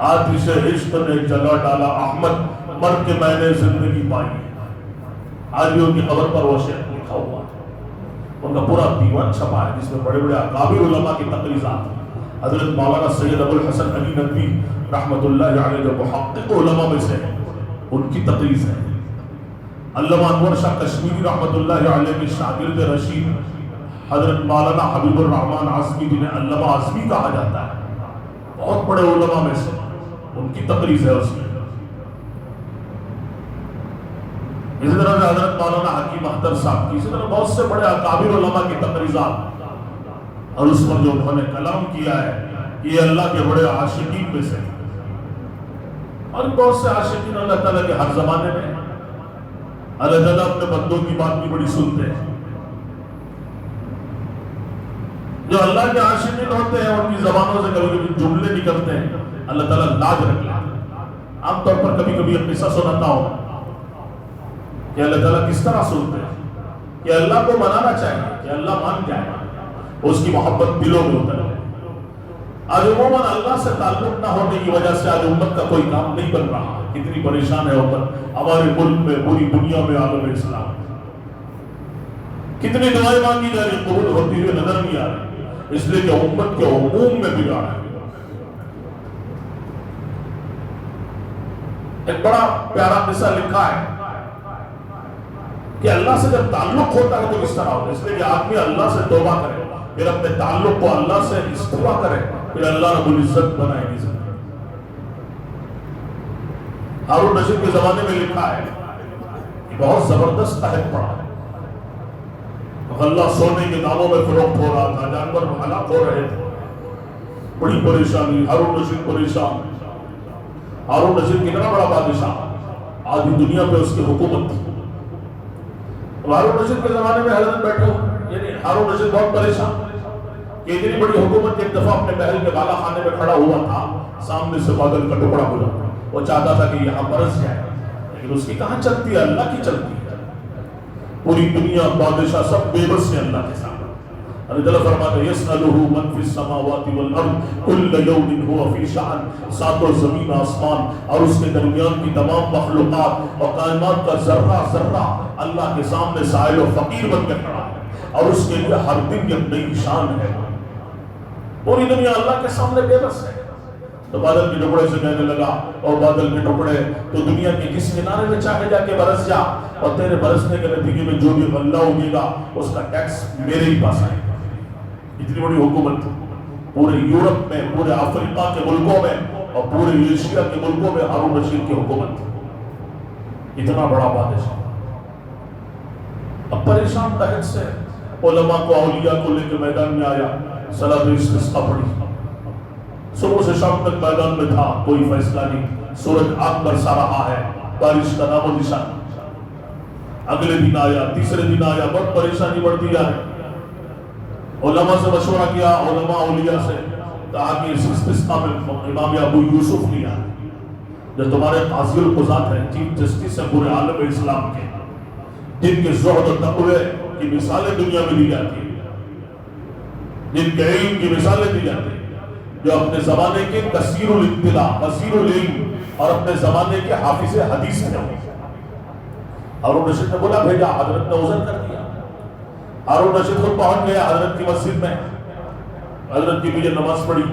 آتش عشق نے جلا ڈالا احمد، مر کے میں نے زندگی پائی. آج بھی ان کی قبر پر وہ شعر لکھا ہوا ہے. ان کا پورا دیوان چھپا ہے جس میں بڑے بڑے اکابر علماء کی تقریضات. حضرت مولانا سید ابو الحسن علی ندوی رحمۃ اللہ علیہ جو محقق علماء میں سے ہیں ان کی تقریض ہے. علامہ انور شاہ کشمیری رحمۃ اللہ علیہ کے شاگرد رشید حضرت مولانا حبیب الرحمن عزمی جنہیں علامہ عزمی کہا جاتا ہے، بہت بڑے علماء میں سے ان کی تقریض ہے اس میں. اسی طرح سے حضرت مولانا حکیم اختر صاحب کی، اسی طرح بہت سے بڑے اکابر علماء کی تقریضات، اور اس پر جو انہوں نے کلام کیا ہے یہ اللہ کے بڑے عاشقین میں سے. اور بہت سے عاشقین اللہ تعالیٰ کے ہر زمانے میں اللہ تعالیٰ اپنے بندوں کی بات بھی بڑی سنتے ہیں. جو اللہ کے عاشقین ہوتے ہیں ان کی زبانوں سے کبھی کبھی جملے نکلتے ہیں، اللہ تعالیٰ لاج رکھ لیتے ہیں. عام طور پر کبھی کبھی ایک قصہ سناتا ہوں کہ اللہ تعالیٰ کس طرح سنتے ہیں کہ اللہ کو منانا چاہیے کہ اللہ مان جائے. اس کی محبت دلوں میں اتر گئی۔ آج عموماً اللہ سے تعلق نہ ہونے کی وجہ سے آج امت کا کوئی کام نہیں بن رہا۔ کتنی پریشان ہے امت ہمارے ملک میں، پوری دنیا میں، عالم اسلام۔ کتنی دعائیں مانگی جا رہی، قبول ہوتی ہوئی نظر نہیں آ رہی، اس لیے کہ امت کے عموم میں بگاڑ ہے۔ ایک بڑا پیارا قصہ لکھا ہے کہ اللہ سے جب تعلق ہوتا ہے تو کس طرح ہوتا ہے، اس لیے کہ آدمی اللہ سے توبہ کرے، پھر اپنے تعلق کو اللہ سے استوا کرے، پھر اللہ رب العزت بنائے گی زندگی۔ ہارون رشید کے زمانے میں لکھا ہے کہ بہت زبردست قحط پڑا ہے، غلہ سونے کے داموں میں فروخت ہو رہا تھا، جانور ہلاک ہو رہے تھے، بڑی پریشانی، ہارون رشید پریشان۔ ہارون رشید کتنا بڑا بادشاہ، آدھی دنیا پہ اس کی حکومت تھی۔ ہارون رشید کے زمانے میں حضرت بیٹھے ہو، یعنی ہارون رشید بہت پریشان کہ اتنی بڑی حکومت ایک دفعہ اپنے محل کے بالا خانے میں کھڑا ہوا تھا، سامنے سے بادل کا ٹکڑا ہوا، وہ چاہتا تھا کہ یہاں برس جائے، لیکن اس کی کہاں چلتی ہے، اللہ کی چلتی ہے۔ پوری دنیا بادشاہ سب بے بس ہیں اللہ کے سامنے۔ اللہ تعالیٰ فرماتا ہے یسألہ من فی السماوات والارض کل یوم هو فی شأن، ساتوں زمین آسمان اور اس کے درمیان کی تمام مخلوقات اور کائنات کا ذرہ ذرہ اللہ کے سامنے سائل و فقیر بن کے کھڑا ہے، اور اس کے لیے ہر دن ایک نئی شان ہے۔ پوری دنیا اللہ کے سامنے بے بس ہے۔ تو بادل کے ٹکڑے سے کہنے لگا، اور بادل کے ٹکڑے تو دنیا کے کس کنارے میں چاہے جا کے برس جا، اور تیرے برسنے کے نتیجے میں جو بھی غلہ اگے گا اس کا ٹیکس میرے ہی پاس آئے گا۔ اتنی بڑی حکومت پورے یورپ میں، پورے افریقہ کے ملکوں میں اور پورے ایشیا کے ملکوں میں ہارون رشید کی حکومت تھی، اتنا بڑا بادشاہ۔ اب پریشان قحط سے علماء کو، اولیاء کو لے کے میدان میں آیا، صلاۃ استسقاء پڑھی، صبح سے شام تک میدان میں تھا، کوئی فیصلہ نہیں، سورج آگ برسا رہا ہے، بارش کا نام و نشان۔ اگلے دن آیا، تیسرے دن آیا، بہت پریشانی بڑھتی جا رہی۔ علماء سے مشورہ کیا، علماء اولیاء سے، کہا کہ اس استسقاء میں امام ابو یوسف لیا، جو تمہارے قاضی القضات ہیں، چیف جسٹس ہیں پورے عالم اسلام کے، جن کے زہد و تقوی کی مثالیں دنیا میں دی جاتی ہیں، جن کے علم کی مثالیں دی جاتی ہیں، جو اپنے زمانے کے کثیر الاطلاع، کثیر العلم اور اپنے زمانے کے حافظ حدیث ہیں۔ ہارون رشید نے بولا بھیجا، حضرت نے عذر کر دیا۔ ہارون رشید خود پہنچ گیا حضرت کی مسجد میں، حضرت کی بھی نماز پڑھی،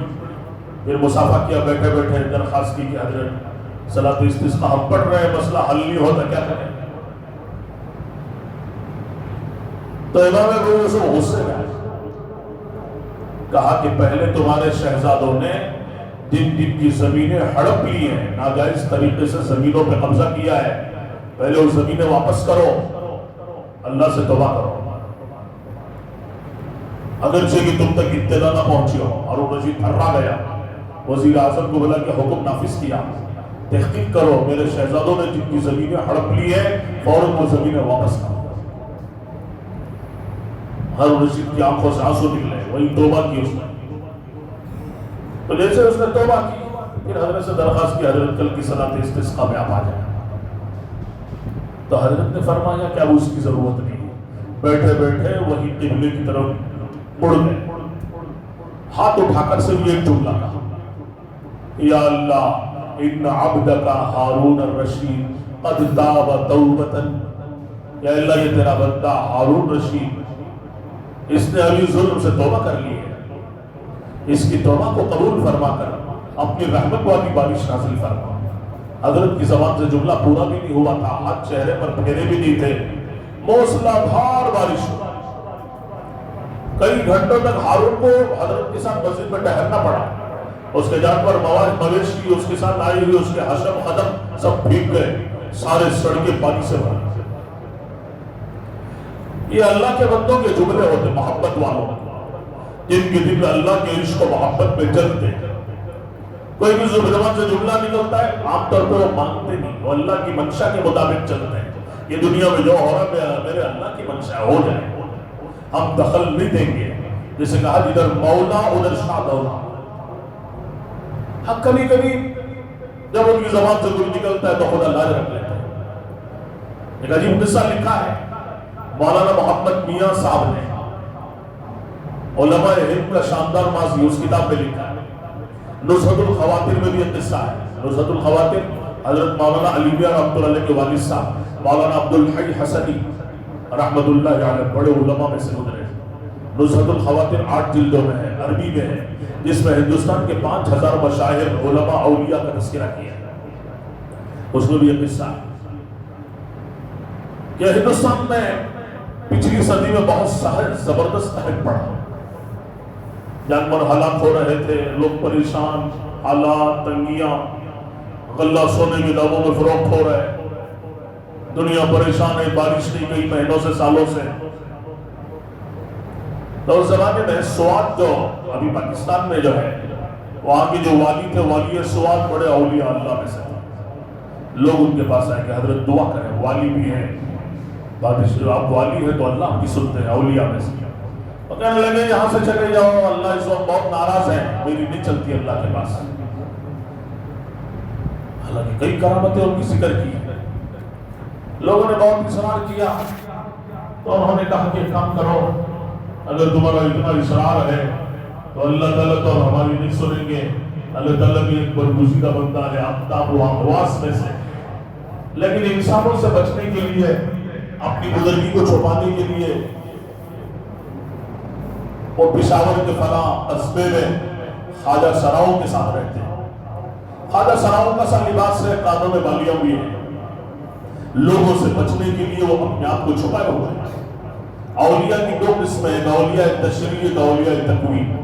پھر مصافحہ کیا، بیٹھے بیٹھے درخواست کی کہ حضرت صلاۃ استسقاء ہم پڑھ رہے ہیں، مسئلہ حل نہیں ہوتا، کیا کریں؟ تو امام ابو یوسف غصے میں آئے، کہا کہ پہلے تمہارے شہزادوں نے جن جن کی زمینیں ہڑپ لی ہیں، ناجائز طریقے سے زمینوں پہ قبضہ کیا ہے، پہلے وہ زمینیں واپس کرو، اللہ سے توبہ کرو، اگرچہ کہ تم تک اطلاع نہ پہنچی ہو۔ ہارون رشید تھرا گیا، وزیر اعظم کو بولا کہ حکم نافذ کیا، تحقیق کرو، میرے شہزادوں نے جن کی زمینیں ہڑپ لی ہیں فوراً وہ زمینیں واپس کرو۔ ہارون رشید کی آنکھوں سے آنسو نکلے، وہی توبہ کی اس نے۔ تو جیسے اس نے توبہ کی، پھر حضرت سے درخواست کی، حضرت کل کی صلاۃ استسقاء میں آپ آ جائیں۔ تو حضرت نے فرمایا کہ اب اس کی ضرورت نہیں، بیٹھے بیٹھے وہی قبلے کی طرف مڑ گئے، ہاتھ اٹھا کر سے بھی ایک جملہ کہا، یا اللہ ان عبدک ہارون الرشید قد تاب توبۃ، یا اللہ یہ تیرا بندہ ہارون رشید، اس نے ابھی ظلم سے توبہ کر لی ہے، اس کی توبہ کو قبول فرما کر اپنی رحمت والی بارش نازل فرما۔ حضرت کی زبان سے جملہ پورا بھی نہیں ہوا تھا، ہاتھ چہرے پر پھیرے بھی نہیں تھے، موسلا دھار بارش ہوئی۔ کئی گھنٹوں تک ہارون کو حضرت کے ساتھ مسجد میں ٹہلنا پڑا، اس کے جانور مویشی اس کے ساتھ آئی ہوئی، اس کے حشم قدم سب بھیگ گئے، سارے سڑکیں پانی سے بھر۔ یہ اللہ کے بندوں کے جملے ہوتے، محبت والوں، جن کے دل اللہ کے عشق و محبت میں جلتے۔ کوئی بھی زبان سے جملہ نکلتا ہے، عام طور پر وہ مانتے نہیں، وہ اللہ کی منشا کے مطابق چلتے ہیں۔ یہ دنیا میں جو ہو رہا ہے میرے اللہ کی منشا ہو جائے، ہم دخل نہیں دیں گے، جسے کہا جدھر مولا ادھر شاہ دولا۔ ہاں کبھی کبھی جب ان کی زبان سے کچھ نکلتا ہے تو خدا لاج رکھ لیتا ہے۔ ایک عجیب قصہ لکھا ہے مولانا محمد میاں صاحب نے، علماء ہند کا شاندار ماضی اس کتاب میں لکھا ہے. نزہت الخواطر میں بھی ایک قصہ ہے. نزہت الخواطر حضرت مولانا علی میاں رحمۃ اللہ علیہ کے والد صاحب مولانا عبدالحی حسنی رحمۃ اللہ علیہ بڑے علماء میں سے گزرے. نزہت الخواطر 8 جلدوں میں ہے، عربی میں ہے، جس میں ہندوستان کے 5000 مشاہیر علماء اولیاء کا تذکرہ کیا ہے. اس میں بھی یہ قصہ ہے کہ ہندوستان میں پچھلی صدی میں بہت زبردست قحط پڑا. جانور ہلاک ہو رہے تھے، لوگ پریشان، حالات، تنگیاں، غلہ سونے کے داموں میں فروخت ہو رہے، دنیا پریشان ہے، بارش نہیں گئی مہینوں سے، سالوں سے. تو اس زمانے میں سوات جو ابھی پاکستان میں جو ہے، وہاں کے جو والی تھے، والی سوات بڑے اولیاء اللہ میں سے تھے. لوگ ان کے پاس آئے کہ حضرت دعا کریں، والی بھی ہے، آپ والی ہے تو اللہ کی سنتے ہیں، اولیاء میں سے. اور کہنے لگے یہاں سے چلے جاؤ، اللہ اس وقت بہت ناراض ہے، میری نہیں چلتی اللہ کے پاس. حالانکہ کئی کرامتیں ان کی ذکر کی. لوگوں نے بہت اصرار کیا تو انہوں نے کہا کہ کام کرو، اگر تمہارا اتنا اصرار ہے تو اللہ تعالیٰ تو ہماری نہیں سنیں گے. اللہ تعالیٰ بھی ایک برگزیدہ بندہ ہے، آفتاب و امواس میں سے. لیکن انسانوں سے بچنے کے لیے، اپنی بزرگی کو چھپانے کے لیے وہ پشاور کے فلاں قصبے میں خواجہ سراؤں کے ساتھ رہتے ہیں. خواجہ سراؤں کا سا لباس ہے، کانوں میں بالیاں بھی ہیں. لوگوں سے بچنے کے لیے وہ اپنے آپ کو چھپائے ہوئے ہیں. اولیاء کی 2 قسمیں ہیں، اولیاء تشریع، اولیاء تکوین.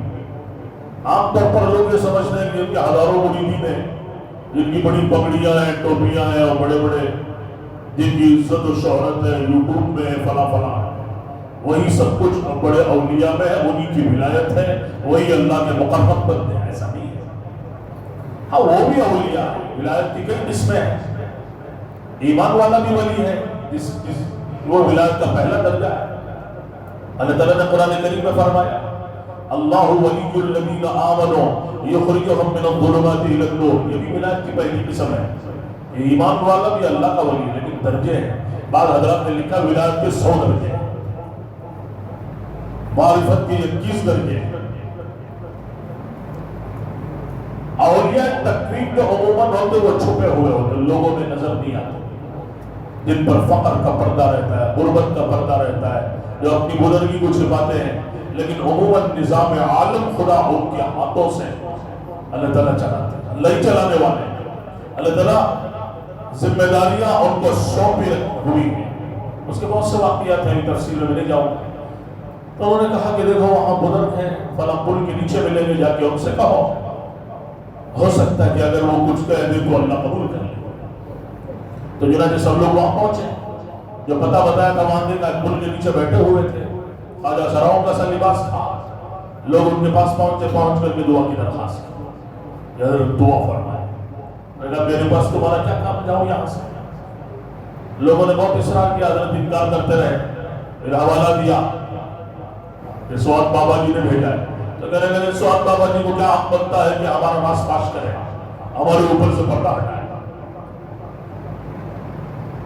عام طور پر لوگ یہ سمجھتے ہیں کہ ان کے ہزاروں مریدین ہیں، جن کی بڑی پگڑیاں ہیں، ٹوپیاں ہیں، اور بڑے بڑے جن کی عزت و شہرت ہے، یوٹیوب میں فلاں فلاں، وہی سب کچھ بڑے اولیاء میں ہے، انہی کی ولایت ہے، وہی اللہ کے مقرب بندے ہیں. ایسا نہیں ہے. ہاں وہ بھی اولیاء، ولایت کی کئی قسمیں ہیں. ایمان والا بھی ولی ہے، وہ ولایت کا پہلا درجہ ہے. اللہ تعالیٰ نے قرآن کریم میں فرمایا اللہ ولی الذین آمنوا یخرجہم من الظلمات الی النور. یہ بھی ولایت کی پہلی قسم ہے. ایمان والا بھی اللہ کا ولی ہے، لیکن درجے ہیں. بعض حضرات نے لکھا ولایت کے 100 درجے ہیں، معرفت کے 21 درجے ہیں. اولیاء تکوین جو عموماً ہوتے وہ چھپے ہوئے ہوتے، لوگوں میں نظر نہیں آتے، جن پر فقر کا پردہ رہتا ہے، غربت کا پردہ رہتا ہے، جو اپنی بزرگی کو چھپاتے ہیں. لیکن عموماً نظام عالم خدا ان کے ہاتھوں سے اللہ تعالیٰ چلاتے ہیں. اللہ ہی چلانے والے ہیں. اللہ تعالیٰ ذمہ داریاں ان کو سونپی ہوئی ہیں. اس کے بہت سے واقعات ہیں، تفصیل میں نہیں جاؤں. تو انہوں نے کہا کہ دیکھو وہاں بزرگ ہیں، فلاں پل کے نیچے ملیں گے، جا کے ان سے کہو، ہو سکتا ہے کہ اگر وہ کچھ کہہ دے تو اللہ قبول کر لے. تو چنانچہ سب لوگ وہاں پہنچے. جو پتہ بتایا تھا وہاں دیکھا پل کے نیچے بیٹھے ہوئے تھے، خواجہ سراؤں کا سا لباس تھا. لوگ ان کے پاس پہنچے، پہنچ کر کے دعا کی درخواست کی، حضرت دعا فرمائے. میں کہا میرے پاس تمہارا کیا کام، جاؤ یہاں سے. لوگوں نے بہت اصرار کیا، حضرت انکار کرتے رہے. پھر حوالہ دیا کہ سوات بابا جی نے بھیجا ہے. تو کہنے لگے سوات بابا جی کو کیا حق بنتا ہے کہ ہمارا ناس پاش کرے، ہمارے اوپر سے پردہ ہٹائے.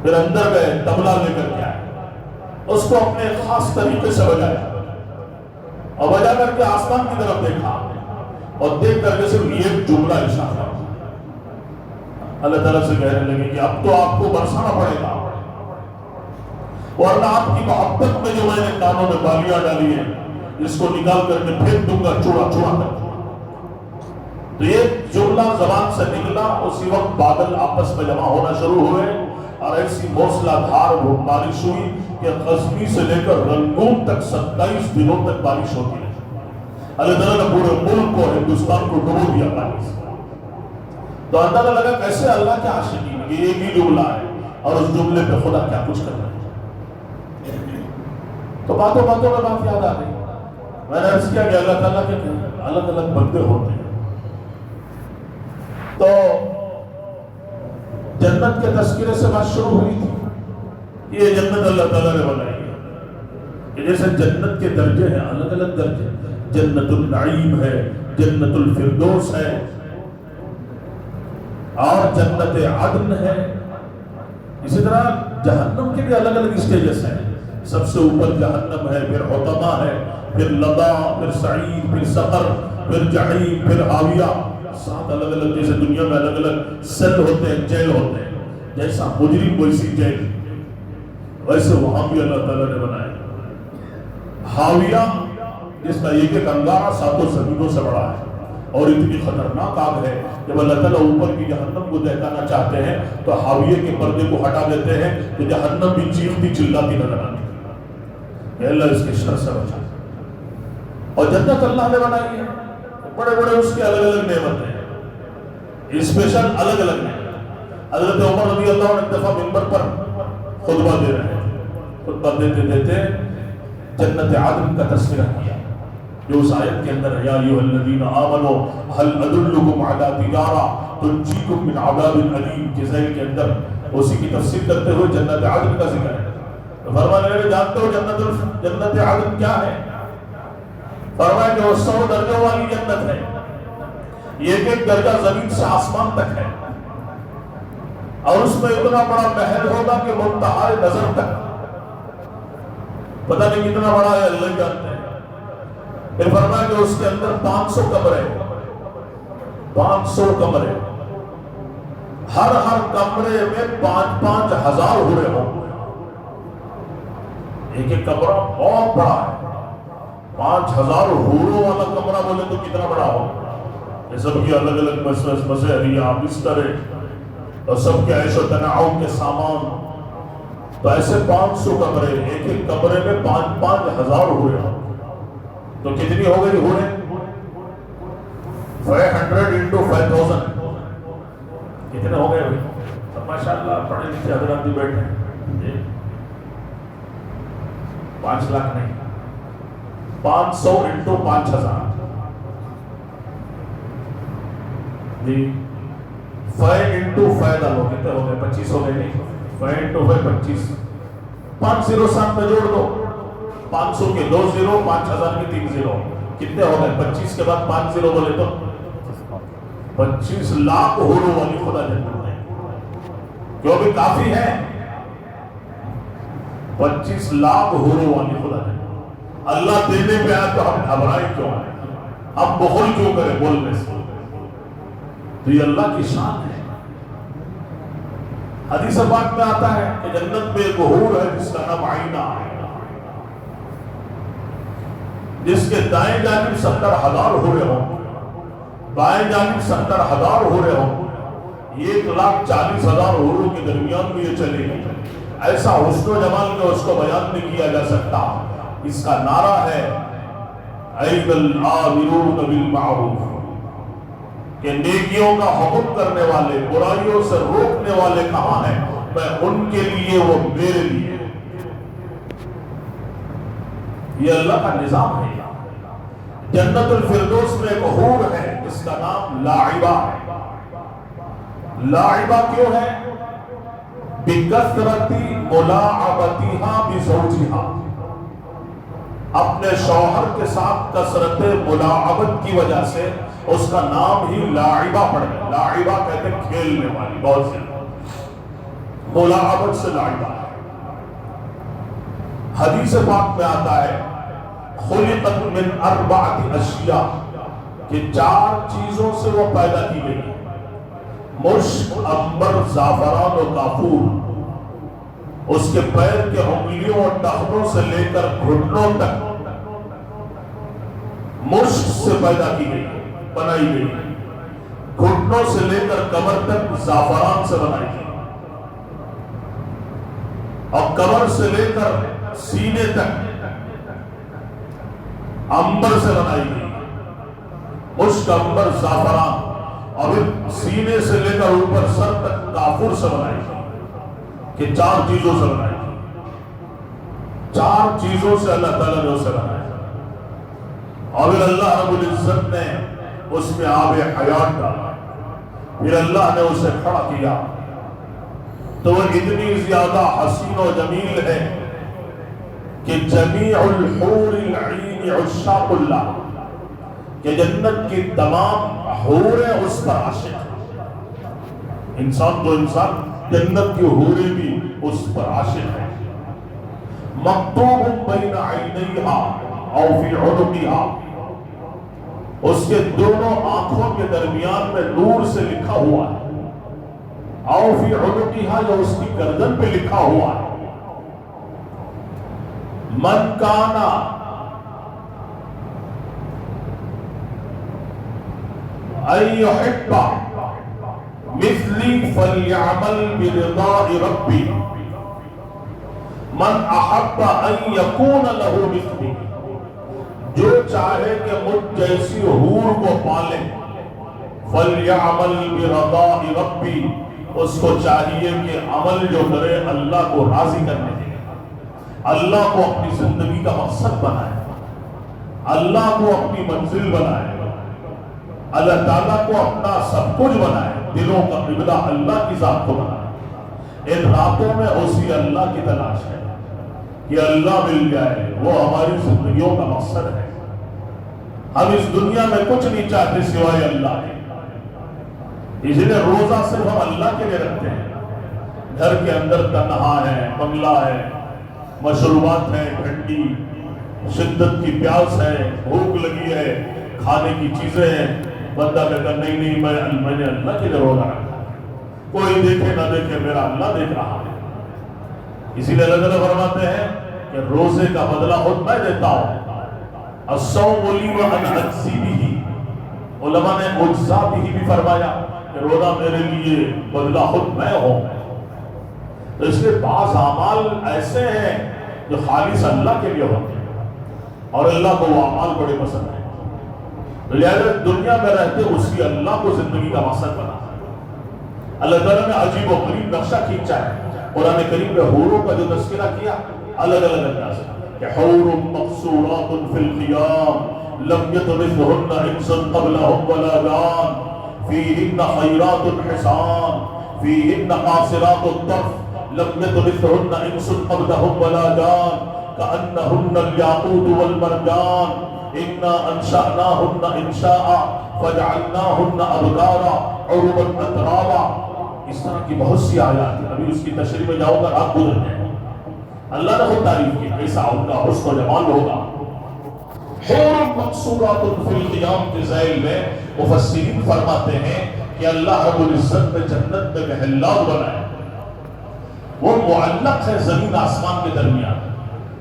پھر اندر گئے، تبلا لے کر کے آئے، اس کو اپنے خاص طریقے سے بجایا، اور بجا کر کے آسمان کی طرف دیکھا، اور دیکھ کر کے صرف یہ جملہ ارشاد کیا. اللہ تعالیٰ سے کہنے لگے کہ اب تو آپ کو برسانا پڑے گا، ورنہ آپ کی محبت میں جو میں نے کانوں میں بالیاں ڈالی ہیں اس کو نکال کر کے پھینک دوں گا، چوڑا چوڑا کر. تو یہ جملہ زبان سے نکلا، اسی وقت بادل آپس میں جمع ہونا شروع ہوئے، اور ایسی موسلا دھار بارش ہوئی کہ غزنی سے لے کر رنگون تک 27 دنوں تک بارش ہوتی ہے. اللہ تعالیٰ نے پورے ملک کو، ہندوستان کو ڈبو دیا بارش. تو اندازہ لگا کیسے اللہ کے عاشقین، یہ ایک ہی جملہ ہے اور اس جملے پہ خدا کیا کچھ کر رہا ہے. تو باتوں باتوں میں بات یاد آ گئی. میں نے عرض کیا کہ اللہ تعالیٰ کے الگ الگ بندے ہوتے ہیں. تو جنت کے تذکرے سے بات شروع ہوئی تھی. یہ جنت اللہ تعالیٰ نے بنائی ہے کہ جیسے جنت کے درجے ہیں، الگ الگ درجے. جنت النعیم ہے، جنت الفردوس ہے، اور جنت عدن ہے. اسی طرح جہنم کے بھی الگ الگ اسٹیجز ہیں. سب سے اوپر جہنم ہے، پھر حطمہ ہے، پھر لظا، پھر سعیر، پھر سقر، پھر جحیم، پھر حاویہ. 7 الگ الگ، جیسے دنیا میں الگ الگ سیل ہوتے ہیں، جیل ہوتے ہیں، جیسا مجرم ویسی جیل، ویسے وہاں بھی اللہ تعالیٰ نے بنایا. حاویہ جس کا ایک ایک انگارہ 7 زمینوں سے بڑا ہے اور اتنی خطرناک آگ ہے. جب اللہ تعالیٰ اوپر کی جہنم کو دہکانا چاہتے ہیں تو حاویہ کے پردے کو ہٹا دیتے ہیں تو جہنم بھی چیختی چلاتی نظر آتی ہے کہ اللہ اس کے شر سے بچا. اور جنت اللہ نے بنائی ہے، بڑے بڑے اس کے الگ الگ نعمت ہیں، اسپیشل الگ الگ نعمت. حضرت عمر رضی اللہ عنہ ایک دفعہ منبر پر خطبہ دے رہے ہیں، خطبہ دیتے دیتے جنت عدن کا تذکرہ کیا جو اس آیت کے اندر ہے، یا ایھا الذین آمنوا هل ادلکم علی تجارہ تنجیکم من عذاب الیم کے ذیل کے اندر اسی کی تفسیر کرتے ہوئے جنت عدن کا ذکر ہے. تو فرمانے لگے جانتے ہو جنت عدن کیا ہے؟ فرمایا کہ وہ 100 درجوں والی جنت ہے، ایک ایک درجہ زمین سے آسمان تک ہے، اور اس میں اتنا بڑا محل ہوگا کہ منتہا نظر تک، پتہ نہیں کتنا بڑا ہے، اللہ جانتے ہیں. پھر فرمایا کہ اس کے اندر 500 کمرے، 500 کمرے، ہر کمرے میں 5-5 ہزار حوریں ہوں. ایک ایک کمرہ بہت بڑا ہے، 5000 حوروں والا کمرہ بولے تو کتنا بڑا ہو. یہ سب کی الگ الگ مسحریاں، بستریں اور سب کے عیش و تنعم کے سامان. تو ایسے 500 کمرے، ایک ایک کمرے میں 5-5 ہزار حوریں ہوں. تو کتنی ہو گئی حوریں؟ 500 into 5000 کتنے ہو گئے ابھی؟ ماشاءاللہ پڑھے لکھے حضرات بھی بیٹھے ہیں. 5 لاکھ نہیں، 500 into 5000 جی 5 into 5 ڈالو کتنے ہو گئے؟ 25 ہو گئے. نہیں 5 into 5 25، 5 0 ساتھ میں جوڑ دو، 500 کے 2 0، 5000 کے 3 0، کتنے ہو گئے؟ 25 کے بعد 5 0 بولے تو 25 لاکھ حوروں والی خدا جنت ہے. کیوں بھی کافی ہے 25 لاکھ حوروں والی خدا جنت. اللہ دینے پہ آیا تو ہم گھبرائیں کیوں ہیں؟ ہم بخل کیوں کریں بولنے سے؟ تو یہ اللہ کی شان ہے. حدیث پاک میں آتا ہے کہ جنت میں ایک حور ہے جس کا نام عائنہ ہے، جس کے دائیں جانب 70,000 حوریں ہوں، بائیں جانب 70,000 حوریں ہوں. 1,40,000 حوروں کے درمیان میں یہ چلے گی. ایسا حسن و جمال میں اس کو بیان نہیں کیا جا سکتا. اس کا نعرہ ہے اَيْنَ الْآمِرُونَ بِالْمَعْرُوفِ، کہ نیکیوں کا حکم کرنے والے، برائیوں سے روکنے والے کہاں ہیں؟ میں ان کے لیے، وہ میرے لیے. یہ اللہ کا نظام ہے. جنت الفردوس میں ایک حور ہے جس کا نام لاعبہ ہے. لاعبہ کیوں ہے؟ بِكَثْرَةِ مُلَاعَبَتِهَا بِزَوْجِهَا، اپنے شوہر کے ساتھ کثرت ملاعبت کی وجہ سے اس کا نام ہی لاعبہ پڑ گیا. لاعبہ کہتے ہیں کھیلنے والی، بہت زیادہ ملاعبت سے لاعبہ. حدیث پاک میں آتا ہے خلقت من 4 اشیاء، کہ 4 چیزوں سے وہ پیدا کی گئی: مشک، عنبر، زعفران و کافور. اس کے پیر کے انگلیوں اور ٹخنوں سے لے کر گھٹنوں تک مشک سے پیدا کی گئی، بنائی گئی. گھٹنوں سے لے کر کمر تک زعفران سے بنائی گئی، اور کمر سے لے کر سینے تک عنبر سے بنائی گئی. مشک، عنبر، زعفران، اور سینے سے لے کر اوپر سر تک کافور سے بنائی گئی. کہ 4 چیزوں سے بنائی گئی. 4 چیزوں سے اللہ تعالیٰ نے اسے بنایا. اور پھر اللہ رب العزت نے اس میں آب حیات ڈالا. پھر اللہ نے اسے کھڑا کیا تو وہ اتنی زیادہ حسین و جمیل ہے کہ جمیع الحور العین عشاق اللہ، کہ جنت کی تمام حوریں اس پر عاشق ہیں. انسان تو انسان، جنت کی حوریں بھی اس پر عاشق ہیں. مکتوب بین عینیہا، او فی عنقہا، اس کے دونوں آنکھوں کے درمیان میں نور سے لکھا ہوا ہے، او فی عنقہا یا اس کی گردن پہ لکھا ہوا ہے، من کانا ان یحب مثلی فلیعمل برضاء ربی، من احب ان یکون لہ مثلی، جو چاہے کہ مجھ جیسی حور کو پالے، فلیعمل برضاء ربی، اس کو چاہیے کہ عمل جو کرے اللہ کو راضی کرنے دے، اللہ کو اپنی زندگی کا مقصد بنائے، اللہ کو اپنی منزل بنائے، اللہ تعالیٰ کو اپنا سب کچھ بنائے، دلوں کا قبلہ اللہ کی ذات کو بنائے۔ ان راتوں میں اسی اللہ کی تلاش ہے کہ اللہ مل جائے، وہ ہماری زندگیوں کا مقصد ہے۔ ہم اس دنیا میں کچھ نہیں چاہتے سوائے اللہ کے، اس لیے روزہ صرف ہم اللہ کے لیے رکھتے ہیں۔ گھر کے اندر تنہا ہے، بنگلہ ہے، مشروبات ہے، ٹھنڈی شدت کی پیاس ہے، بھوک لگی ہے، کھانے کی چیزیں ہیں، بندہ کہتا نہیں نہیں میں نے اللہ کے لیے روزہ رکھا، کوئی دیکھے نہ دیکھے میرا اللہ دیکھ رہا ہے۔ اسی لیے اللہ تعالیٰ فرماتے ہیں کہ روزے کا بدلہ خود میں دیتا ہوں، الصوم لی وانا اجزی بہ، علماء نے اجزا بہ بھی فرمایا کہ روزہ میرے لیے بدلہ خود میں ہوں۔ تو اس لیے بعض اعمال ایسے ہیں جو خالص اللہ کے لیے ہوتے ہیں اور اللہ کو وہ اعمال بڑے پسند ہیں، لہذا دنیا میں رہتے اسی اللہ کو زندگی کا مقصد بنا۔ اللہ تعالیٰ نے عجیب و غریب نقشہ کھینچا ہے، قرآن کریم میں حوروں کا جو تذکرہ کیا الگ الگ انداز ہے کہ حور مقصورات فی الخیام لم یطمثہن انس قبلہم ولا جان فیہن خیرات حسان فیہن قاصرات الطرف لم یطمثہن انس قبلہم ولا جان کأنہن الیاقوت والمرجان انا انشأناہن انشاء فجعلناہن ابکارا عربا اترابا۔ اس طرح کی بہت سی آیات ہیں، ابھی اس کی تشریح میں جاؤں گا رات گزر جائے۔ اللہ نے خود تعریف کی کیسا ان کا حسن و جمال ہوگا۔ حور مقصورات فی القیام کے ذیل میں مفسرین فرماتے ہیں کہ اللہ رب العزت نے جنت میں محلات بنائے، وہ معلق ہے زمین آسمان کے درمیان۔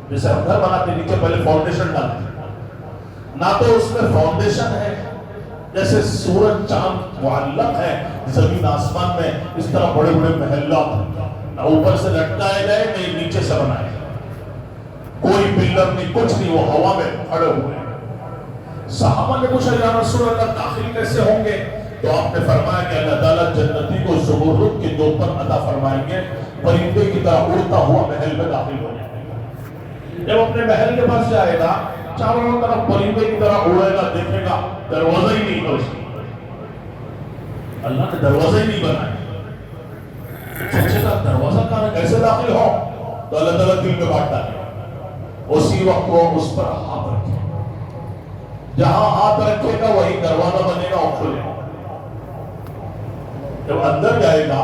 جیسے ہم گھر بناتے ہیں نیچے پہلے فاؤنڈیشن ڈالتے ہیں، نہ تو اس میں فاؤنڈیشن ہے جیسے سورج چاند معلق ہے زمین آسمان میں، اس طرح بڑے بڑے محلات نہ اوپر سے لٹکائے گئے نہیں نیچے سے بنائے گئے، کوئی پلر نہیں کچھ نہیں، وہ ہوا میں کھڑے ہوئے ہیں۔ صحابہ نے پوچھا یا رسول اللہ داخل کیسے ہوں گے؟ تو آپ نے فرمایا کہ اللہ تعالیٰ جنتی کو زمرد کے دو پر عطا فرمائیں گے، پرندے کی طرح اڑتا ہوا محل میں داخل ہو جائے گا۔ جب اپنے محل کے پاس جائے گا چاروں طرف پرندے کی طرح اڑے گا، دیکھے گا دروازہ ہی نہیں ہے اس کی، اللہ نے دروازہ ہی نہیں بنایا، سوچے گا دروازہ کہاں کیسے داخل ہو؟ تو اللہ تعالیٰ دل میں بات ڈالے، اسی وقت وہ اس پر ہاتھ رکھے، جہاں ہاتھ رکھے گا وہی دروازہ بنے گا اور کھلے گا۔ جب اندر جائے گا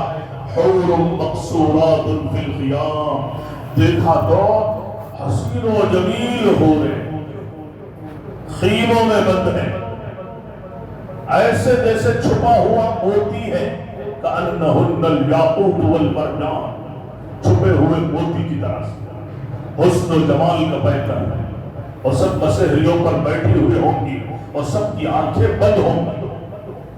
حور مقصورات فی الخیام، دیکھا تو حسین و جمیل ہو رہے خیموں میں بند ہے، ایسے جیسے چھپا ہوا موتی ہے، کأنہن الیاقوت والمرجان، چھپے ہوئے موتی کی طرح سے، حسن و جمال کا پیکر ہے، اور سب مسحریوں پر بیٹھی ہوئے ہوں گی اور سب کی آنکھیں بند ہوں گی۔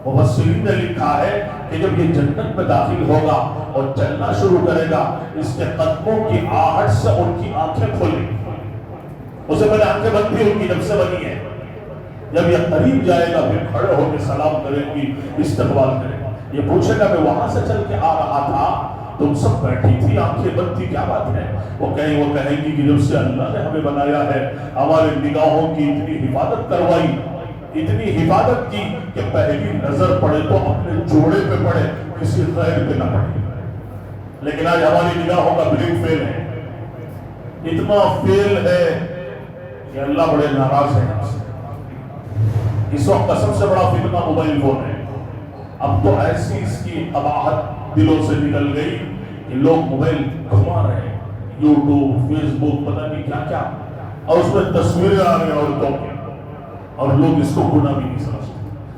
مفسرین نے لکھا ہے کہ جب یہ جنت میں داخل ہوگا اور چلنا شروع کرے گا، اس کے قدموں کی آہٹ سے ان کی آنکھیں کھلیں گی، اسے پہلے آنکھیں بند بھی ہوں گی جب سے بنی ہے، جب یہ قریب جائے گا پھر کھڑے ہو کے سلام کرے گی، استقبال کرے گا، یہ پوچھے گا میں وہاں سے چل کے آ رہا تھا، تم سب بیٹھی تھی آنکھیں بند تھی، کیا بات ہے؟ وہ کہیں گی کہ جب سے اللہ نے ہمیں بنایا ہے ہمارے نگاہوں کی اتنی حفاظت کروائی، اتنی حفاظت کی کہ پہلی نظر پڑے تو اپنے جوڑے پہ پڑے، کسی غیر پہ نہ پڑے، لیکن آج ہماری نگاہوں کا بریک فیل ہے، اتنا فیل ہے کہ اللہ بڑے ناراض ہے ہم سے۔ اس وقت کا سب سے بڑا فتنہ موبائل فون ہے، اب تو ایسی اس کی قباحت دلوں سے نکل گئی کہ لوگ موبائل گھما رہے ہیں، یوٹیوب فیس بک پتہ نہیں کیا کیا، اور اس میں تصویریں آ رہی ہیں عورتوں کی، اور لوگ اس کو گناہ بھی نہیں سمجھتے۔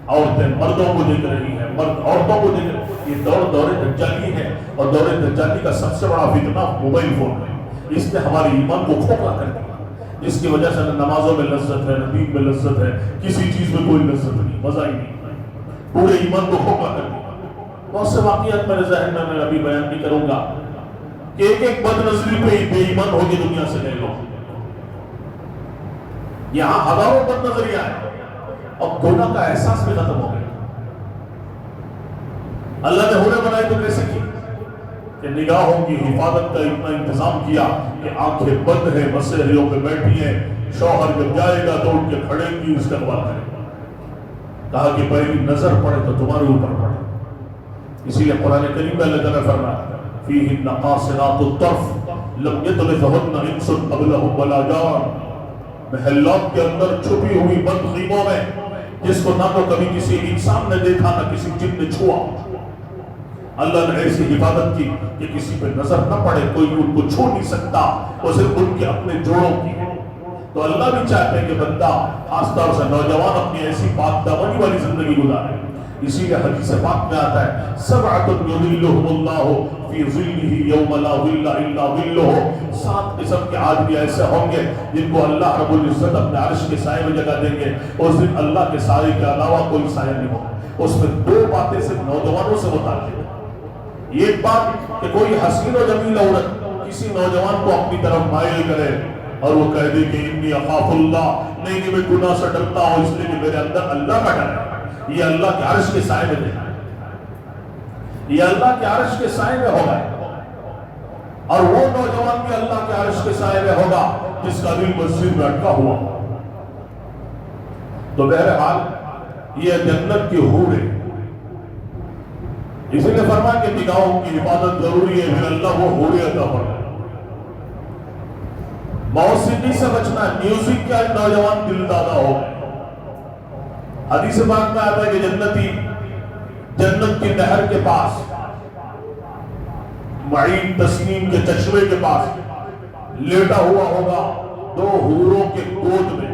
عورتیں مردوں کو دیکھ رہی ہیں، مرد عورتوں کو دیکھ رہے ہیں۔ یہ دور دجالی ہے، اور دور دجالی کا سب سے بڑا فتنہ موبائل فون ہے۔ اس نے ہمارے ایمان کو کھوکھلا کر دیا، جس کی وجہ سے نہ نمازوں میں لذت ہے، نہ دین میں لذت ہے، کسی چیز میں کوئی لذت نہیں، مزہ ہی نہیں، پورے ایمان کو کھوکھلا کر دیا۔ بہت سے واقعات میرے ذہن میں ابھی بیان نہیں کروں گا کہ ایک ایک بد نظری پہ بے ایمان ہوگی دنیا سے گئے لوگ۔ یہاں ہزاروں بد نظریاں ہیں، اب گناہ کا احساس بھی ختم ہو گیا۔ اللہ نے ہورے بنائے تو کیسے کی کہ نگاہوں کی حفاظت کا اتنا انتظام کیا کہ آنکھیں بند ہیں، مسحریوں پہ بیٹھی ہیں، شوہر جب جائے گا تو اٹھ کے کھڑے گی، استقبال کرے گا۔ کہا کہ پہلی نظر پڑے تو تمہارے اوپر پڑے۔ اسی لیے قرآن کریم میں اللہ تعالیٰ فرمایا فیہن قاصرات الطرف لم یطمثہن انس قبلہم ولا جان، محلات کے اندر چھپی ہوئی بد خیموں میں جس کو نہ تو کبھی کسی انسان نے دیکھا نہ کسی جن نے چھوا، اللہ نے ایسی حفاظت کی کہ کسی پہ نظر نہ پڑے، کوئی ان کو چھو نہیں سکتا، وہ صرف ان کے اپنے جوڑوں کی ہے۔ تو اللہ بھی چاہتے ہیں کہ بندہ خاص طور سے نوجوان اپنی ایسی پاک دامنی والی زندگی گزارے۔ اسی لیے حدیث پاک میں آتا ہے سبعۃ یظلھم اللہ فی ظلہ یوم لا ظل الا ظلہ، 7 قسم کے آدمی ایسے ہوں گے جن کو اللہ رب العزت اپنے عرش کے سائے میں جگہ دیں گے، اس دن اللہ کے سائے کے علاوہ کوئی سایہ نہیں ہوگا۔ اس میں 2 باتیں صرف نوجوانوں سے متعلق ہیں۔ ایک بات کہ کوئی حسین و جمیل عورت کسی نوجوان کو اپنی طرف مائل کرے اور وہ کہہ دے کہ انی اخاف اللہ، نہیں میں گناہ سے ڈرتا ہوں اس لیے کہ میرے اندر اللہ کا ڈر ہے، یہ اللہ کے عرش کے سائے میں دیکھا، یہ اللہ کے عرش کے سائے میں ہوگا، اور وہ نوجوان بھی اللہ کے عرش کے سائے میں ہوگا جس کا دل مسجد میں اٹکا ہوا۔ تو بہرحال یہ جنت کی حور ہے، اسی لیے فرمایا کہ نگاہوں کی حفاظت ضروری ہے، پھر اللہ وہ حور عطا فرمائے۔ موسیقی سے بچنا ہے، میوزک کیا نوجوان دل دادا ہو گئے۔ حدیث پاک میں آتا ہے کہ جنتی جنت کی نہر کے پاس، معین تسنیم کے چشمے کے پاس لیٹا ہوا ہوگا 2 حوروں کے گود میں،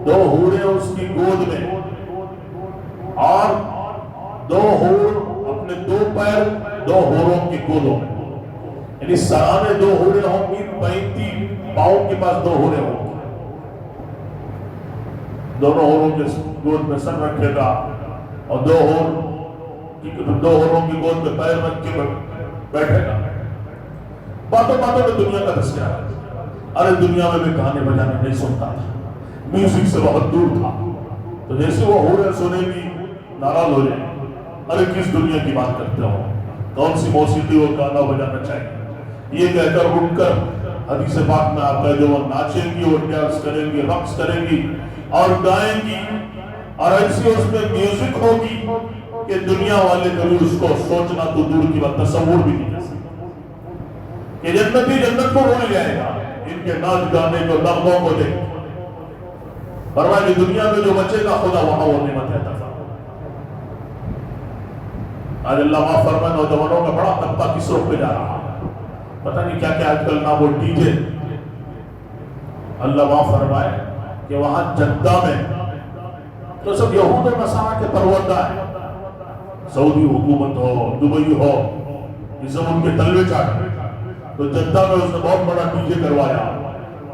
2 حوریں اس کی گود میں، اور 2 حور اپنے 2 پیر 2 حوروں کی گودوں میں، یعنی سرانے 2 حوریں ہوں گی، 35 پاؤں کے پاس 2 حوریں ہوں گی، دونوں حوروں کے گود میں سر رکھے گا اور 2 حوروں کی گود میں پیر رکھ کے بیٹھے گا۔ باتوں میں دنیا کا تذکرہ ہے، ارے دنیا میں بھی گانے بجانے نہیں سنتا تھا، میوزک سے بہت دور تھا، تو جیسے وہ حوریں سنے گی ناراض ہو جائیں، ارے کس دنیا کی بات کرتے ہو، کون سی موسیقی اور گانا بجانا چاہیے، یہ کہہ کر اٹھ کر حدیث پاک میں آتا ہے جو وہ ناچیں گی، وہ ڈانس کریں گی، رقص کریں گی اور گائیں گی، اور ایسی اس میں میوزک ہوگی کہ دنیا والے کبھی اس کو سوچنا تو دور کی بات، تصور بھی نہیں کر سکتے کہ جنتی جنت کو بھول جائے گا ان کے ناچ گانے کو، نغموں کو دیکھ۔ فرمایا کہ دنیا میں جو بچے گا خدا وہاں وہ نعمت عطا فرمائے۔ آج اللہ معاف فرمائے نوجوانوں کا بڑا طبقہ کس رخ پہ جا رہا ہے، پتہ نہیں کیا کیا آج کل، نہ وہ ڈی جے، اللہ معاف فرمائے کہ وہاں جدہ میں تو سب یہود و نصارہ کے پروردہ ہیں، سعودی حکومت ہو، دبئی ہو، یہ سب ان کے تلوے چاٹے، تو جدہ میں اس نے بہت بڑا ڈی جے کروایا،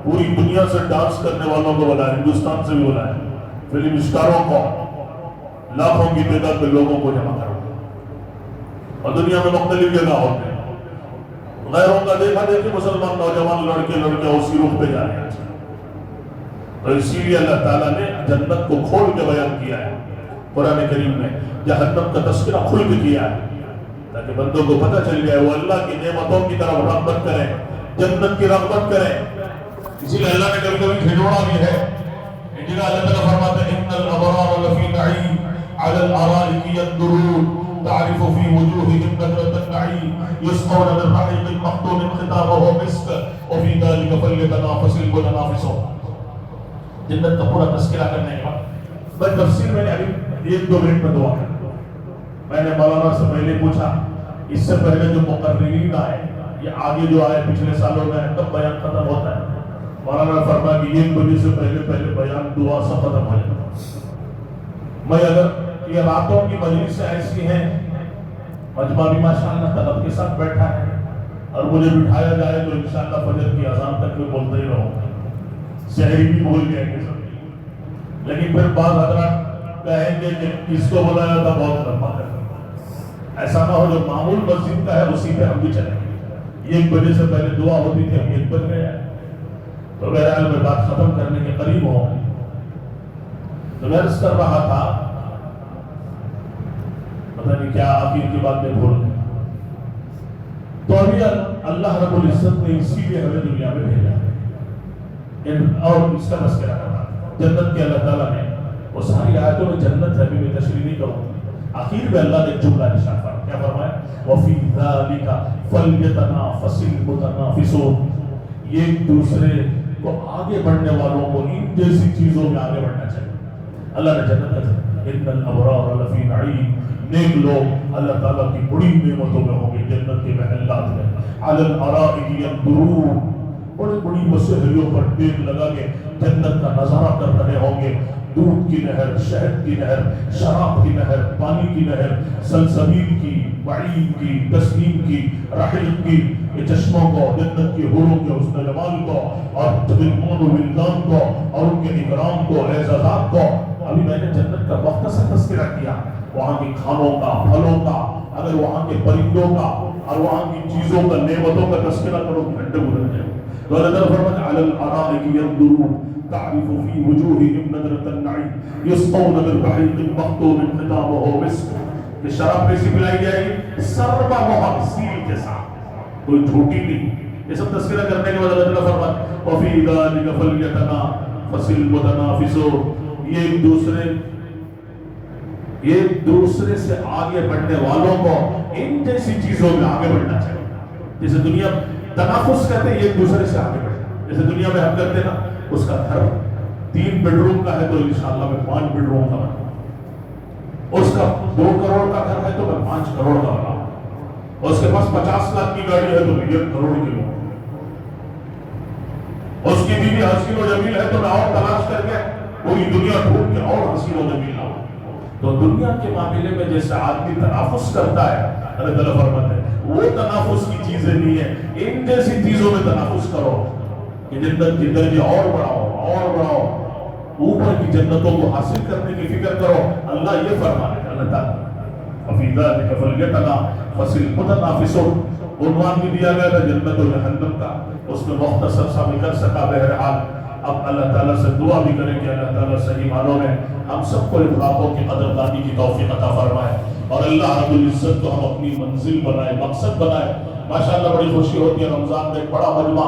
پوری دنیا سے ڈانس کرنے والوں کو بلایا، ہندوستان سے بھی بلایا، فلم اسٹاروں کو، لاکھوں کی تعداد میں لوگوں کو جمع کرا، اور دنیا میں مختلف جگہ ہوتے ہیں، غیروں کا دیکھا دیکھی مسلمان نوجوان لڑکے اسی رخ پہ جا رہے ہیں۔ تو اسی لیے اللہ تعالیٰ نے جنت کو کھول کے بیان کیا ہے قرآن کریم میں، جہنم کا تذکرہ کھل کے کیا ہے تاکہ بندوں کو پتہ چل جائے وہ اللہ کی نعمتوں کی طرف رغبت کریں، جنت کی رغبت کریں۔ اسی لیے اللہ نے کبھی کبھی کھلوڑا بھی ہے، ایک جگہ اللہ تعالیٰ فرماتا ہے ان الابرار لفی نعیم علی الارائک ینظرون تعرف فی وجوہہم نضرۃ النعیم یسقون من رحیق مختوم ختامہ مسک وفی ذلک فلیتنافس المتنافسون۔ جنت کا پورا تذکرہ کرنے کے بعد میں تفسیر میں نے ابھی 1-2 منٹ میں دعا کر، میں نے مولانا سے پہلے پوچھا اس سے پہلے جو مقررین آئے، یہ آگے جو آئے پچھلے سالوں میں کب بیان ختم ہوتا ہے، مولانا نے فرمایا کہ 1 بجے سے پہلے بیان دعا سے ختم ہو جائے. میں اگر یہ راتوں کی مجلس ایسی ہیں، مجمع بھی ماشاءاللہ طلب کے ساتھ بیٹھا ہے، اور مجھے بٹھایا جائے تو انشاءاللہ فجر کی اذان تک میں بولتا ہی رہوں گا، شہری بھی بول جائیں گے سب. لیکن پھر بعض حضرات کہیں گے کہ کس کو بلایا تھا، بہت لمبا ہے. ایسا نہ ہو جو معمول مسجد کا ہے اسی پہ ہم بھی چلیں گے. 1 بجے سے پہلے دعا ہوتی تھی، اب 1 بج گیا ہے. تو بہرحال میں بات ختم کرنے کے قریب ہوں. تو میں عرض کر رہا تھا، پتہ نہیں کیا آخر کی بات میں بھول گیا. تو ابھی اللہ رب العزت نے اسی لیے ہمیں دنیا میں بھیجا اور اس کا تذکرہ کرنا. جنت کے اللہ تعالیٰ نے وہ ساری آیتوں میں جنت ہے، ابھی میں تشریح نہیں کروں. آخر میں اللہ نے ایک جملہ ارشاد فرمایا، کیا فرمایا؟ وَفِي ذَلِكَ فَلْيَتَنَافَسِ الْمُتَنَافِسُونَ. یہ ایک دوسرے کو آگے بڑھنے والوں کو ان جیسی چیزوں میں آگے بڑھنا چاہیے. اللہ نے جنت کا ان الابرار لفی نعیم، نیک لوگ اللہ تعالیٰ کی بڑی نعمتوں میں ہوں گے، جنت کے محلات میں. علی الارائک ینظرون، بڑی بڑی مسحریوں پر ٹیک لگا کے جنت کا نظارہ کر رہے ہوں گے. دودھ کی نہر، شہد کی نہر، شراب کی نہر، پانی کی نہر، سلسبیل کی، وعین کی، تسنیم کی، رحیق کی، یہ چشموں کو، جنت کی حوروں کے حسن جمال کو، اور غلمان و ولدان کو، اور ان کے اکرام کو، اعزازات کو. ابھی میں نے جنت کا مختصر تذکرہ کیا، وہاں کی کھانوں کا، پھلوں کا، اگر وہاں کے پرندوں کا اور وہاں کی چیزوں کا، نعمتوں کا تذکرہ کرو گھنٹے گزر جائیں. تو اللہ تعالیٰ فرماتا ہے علی الارائک ینظرون تعرف فی وجوہہم نظرۃ النعیم یسقون من رحیق مختوم ختامہ مسک. کہ شراب کیسی پلائی جائے گی؟ سربا مہر، سیل کے ساتھ، کوئی جھوٹی نہیں. یہ سب تذکرہ کرنے کے بعد اللہ تعالیٰ فرماتا ہے وفی ذلک فلیتنافس المتنافسون. یہ ایک دوسرے سے آگے بڑھنے والوں کو ان جیسی چیزوں میں آگے بڑھنا چاہیے. جیسے دنیا تنافس کہتے ہیں، ایک دوسرے سے آگے بڑھنا. جیسے دنیا میں ہم کرتے ہیں نا، اس کا گھر 3 بیڈ روم کا ہے تو انشاءاللہ میں 5 بیڈ روم کا بناؤں. اس کا 2 کروڑ کا گھر ہے تو میں 5 کروڑ کا بناؤں. اس کے پاس 50 لاکھ کی گاڑی ہے تو میں 1 کروڑ کی لوں. اس کی بیوی حسین و جمیل ہے تو میں اور تلاش کر کے پوری دنیا ڈھونڈ کے اور حسین و جمیل لاؤں. تو دنیا کے معاملے میں جیسے آدمی تنافس کرتا ہے، اللہ تعالیٰ فرماتے ہیں وہ تنافس کی چیزیں نہیں ہیں، ان جیسی چیزوں میں تنافس کرو کہ جنت کے درجے اور بڑھاؤ، اوپر کی جنتوں کو حاصل کرنے کی فکر کرو. اللہ یہ فرماتے ہیں، اللہ تعالیٰ فِي ذَلِكَ فَلْيَتَنَافَسِ الْمُتَنَافِسُونَ. عنوان بھی دیا گیا تھا جنت و جہنم کا، اس میں مختصر سا بھی کر سکا. بہرحال اب اللہ تعالیٰ سے دعا بھی کریں کہ اللہ تعالیٰ صحیح معنوں میں ہم سب کو ان باتوں کی قدردانی کی توفیق عطا فرمائے، اور اللہ رب العزت کو ہم اپنی منزل بنائے، مقصد بنائے. ماشاءاللہ بڑی خوشی ہوتی ہے، رمضان میں ایک بڑا مجمع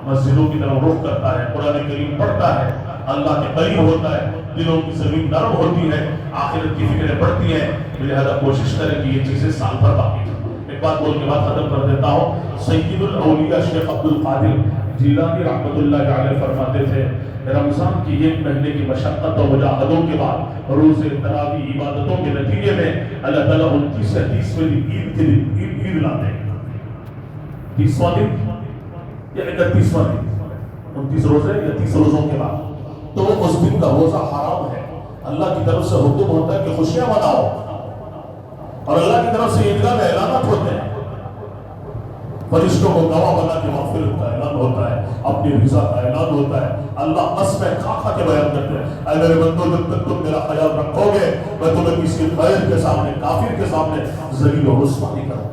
مسجدوں کی طرف رخ کرتا ہے، قرآن کریم پڑھتا ہے، اللہ کے قریب ہوتا ہے، دلوں کی زمین نرم ہوتی ہے، آخرت کی فکریں بڑھتی ہیں. لہذا کوشش کریں کہ یہ چیزیں سال بھر باقی ہیں. ایک بات بول کے بعد ختم کر دیتا ہوں. سید الاولیاء شیخ عبد القادر جیلانی رحمۃ اللہ علیہ فرماتے تھے رمضان کی 1 مہینے کی مشقت و مجاہدوں کے بعد روزے تراویح عبادتوں کے نتیجے میں اللہ تعالیٰ 29 سے 30ویں دن عید کے دن عید لاتے ہیں. 30واں دن یا 31واں دن، 29 روزے یا 30 روزوں کے بعد. تو اس دن کا روزہ حرام ہے. اللہ کی طرف سے حکم ہوتا ہے کہ خوشیاں مناؤ، اور اللہ کی طرف سے عیدگاہ میں اعلانات ہوتے ہیں. فرشتوں کو گواہ بنا کے مغفرت کا اعلان ہوتا ہے، اپنی رضا کا اعلان ہوتا ہے. اللہ قسمیں کھا کے بیان کرتے ہیں، اے میرے بندو جب تک تم میرا خیال رکھو گے میں تمہیں کسی غیر کے سامنے، کافر کے سامنے ذلیل و رسوا نہیں کروں.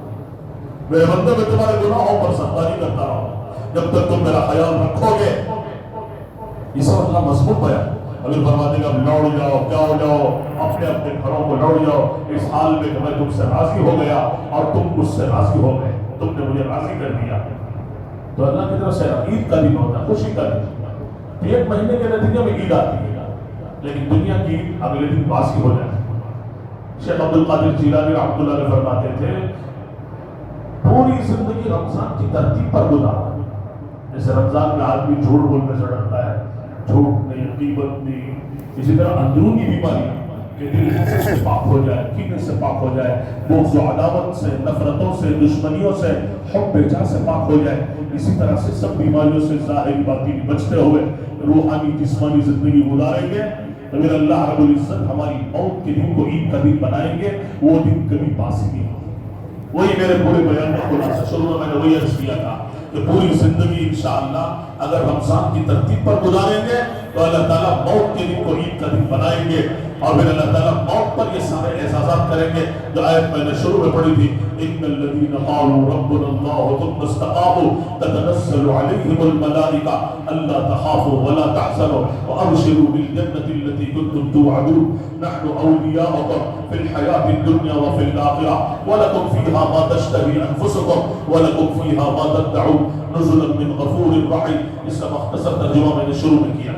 میرے بندو میں تمہارے گناہوں پر صدقہ نہیں کرتا رہوں جب تک تم میرا خیال رکھو گے. یہ سب اللہ مضمون بیان. اگر فرماتے کہ اب لوٹ جاؤ، کیا ہو جاؤ، اپنے اپنے گھروں کو لوٹ جاؤ اس حال میں کہ میں تم سے راضی ہو گیا اور تم مجھ سے راضی ہو گئے، تم نے مجھے راضی کر دیا. تو اللہ کی طرف سے عید کا دن ہوتا ہے، خوشی کا دن. 1 مہینے کے نتیجے میں عید آتی ہے، لیکن دنیا کی اگلے دن باسی ہو جاتی ہے. شیخ عبد القادر جیلانی رحمۃ اللہ علیہ فرماتے تھے پوری زندگی رمضان کی ترتیب پر گزارا. جیسے رمضان میں آدمی جھوٹ بولنے سے ڈرتا ہے، جھوٹ نہیں، غیبت نہیں. اسی طرح اندرونی بیماریاں کہ دل حسد سے پاک ہو جائے، کینے سے پاک ہو جائے، بغض و عداوت سے، نفرتوں سے، دشمنیوں سے، حب جاہ سے پاک ہو جائے. اسی طرح سے سب بیماریوں سے ظاہری باطنی بچتے ہوئے روحانی جسمانی زندگی گزاریں گے تو پھر اللہ رب العزت ہماری موت کے دن کو عید کا دن بنائیں گے. وہ دن کبھی پاس ہی نہیں ہوگا. وہی میرے پورے بیان کا خلاصہ. شروع میں نے وہی عرض کیا تھا کہ پوری زندگی انشاءاللہ اگر رمضان کی ترتیب پر گزاریں گے تو اللہ تعالیٰ موت کے دن کو عید کا دن بنائیں گے. اور پھر اللہ تعالیٰ موت پر یہ سارے احساسات کریں گے جو آیت میں نے شروع میں پڑھی تھی. ان الذین قالوا ربنا اللہ ثم استقاموا تتنزل علیہم الملائکہ الا تخافوا ولا تحزنوا وابشروا بالجنة التي كنتم توعدون نحن اولیاؤکم فی الحیاة الدنیا وفی الآخرہ ولکم فیہا ما تشتہی انفسکم ولکم فیہا ما تدعون نزلا من غفور رحیم. اس کا مختصر ترجمہ میں نے شروع میں کیا.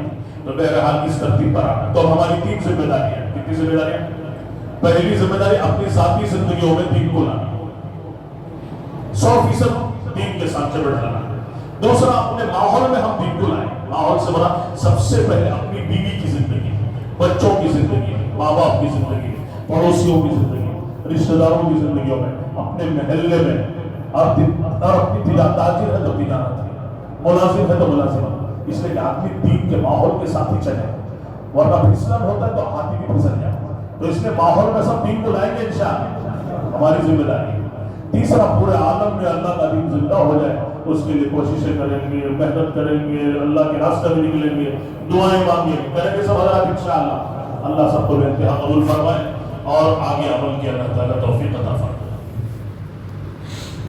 تو بہرحال اس ترتیب پر آنا. تو ہماری 3 ذمہ داریاں. کتنی ذمہ داریاں؟ پہلی ذمہ داری اپنی ذاتی زندگیوں میں دین کو لانا، 100% دین کے ساتھ چبڑ لانا. دوسرا اپنے ماحول میں ہم دین کو لائیں. ماحول سے بڑا سب سے پہلے اپنی بیوی کی زندگی، بچوں کی زندگی، ماں باپ کی زندگی، پڑوسیوں کی زندگی، رشتہ داروں کی زندگیوں میں، اپنے محلے میں. اور اپنی تاجر ہے تو تجارت ہے، ملازم ہے تو ملازمت. اس لیے کہ آدمی دین کے ماحول کے ساتھ ہی چلے، ورنہ پھسلن ہوتا ہے تو ہاتھی بھی پھسل جائے. تو اس لیے ماحول میں سب دین کو لائیں گے انشاءاللہ، ہماری ذمہ داری ہے. تیسرا پورے عالم میں اللہ کا دین زندہ ہو جائے اس کے لیے کوششیں کریں گے، محنت کریں گے، اللہ کے راستے میں نکلیں گے، دعائیں مانگیں گے، کریں گے سب حضرات انشاءاللہ. اللہ سب کو بے انتہا قبول فرمائے اور آگے عمل کی اللہ تعالیٰ توفیق عطا فرمائے.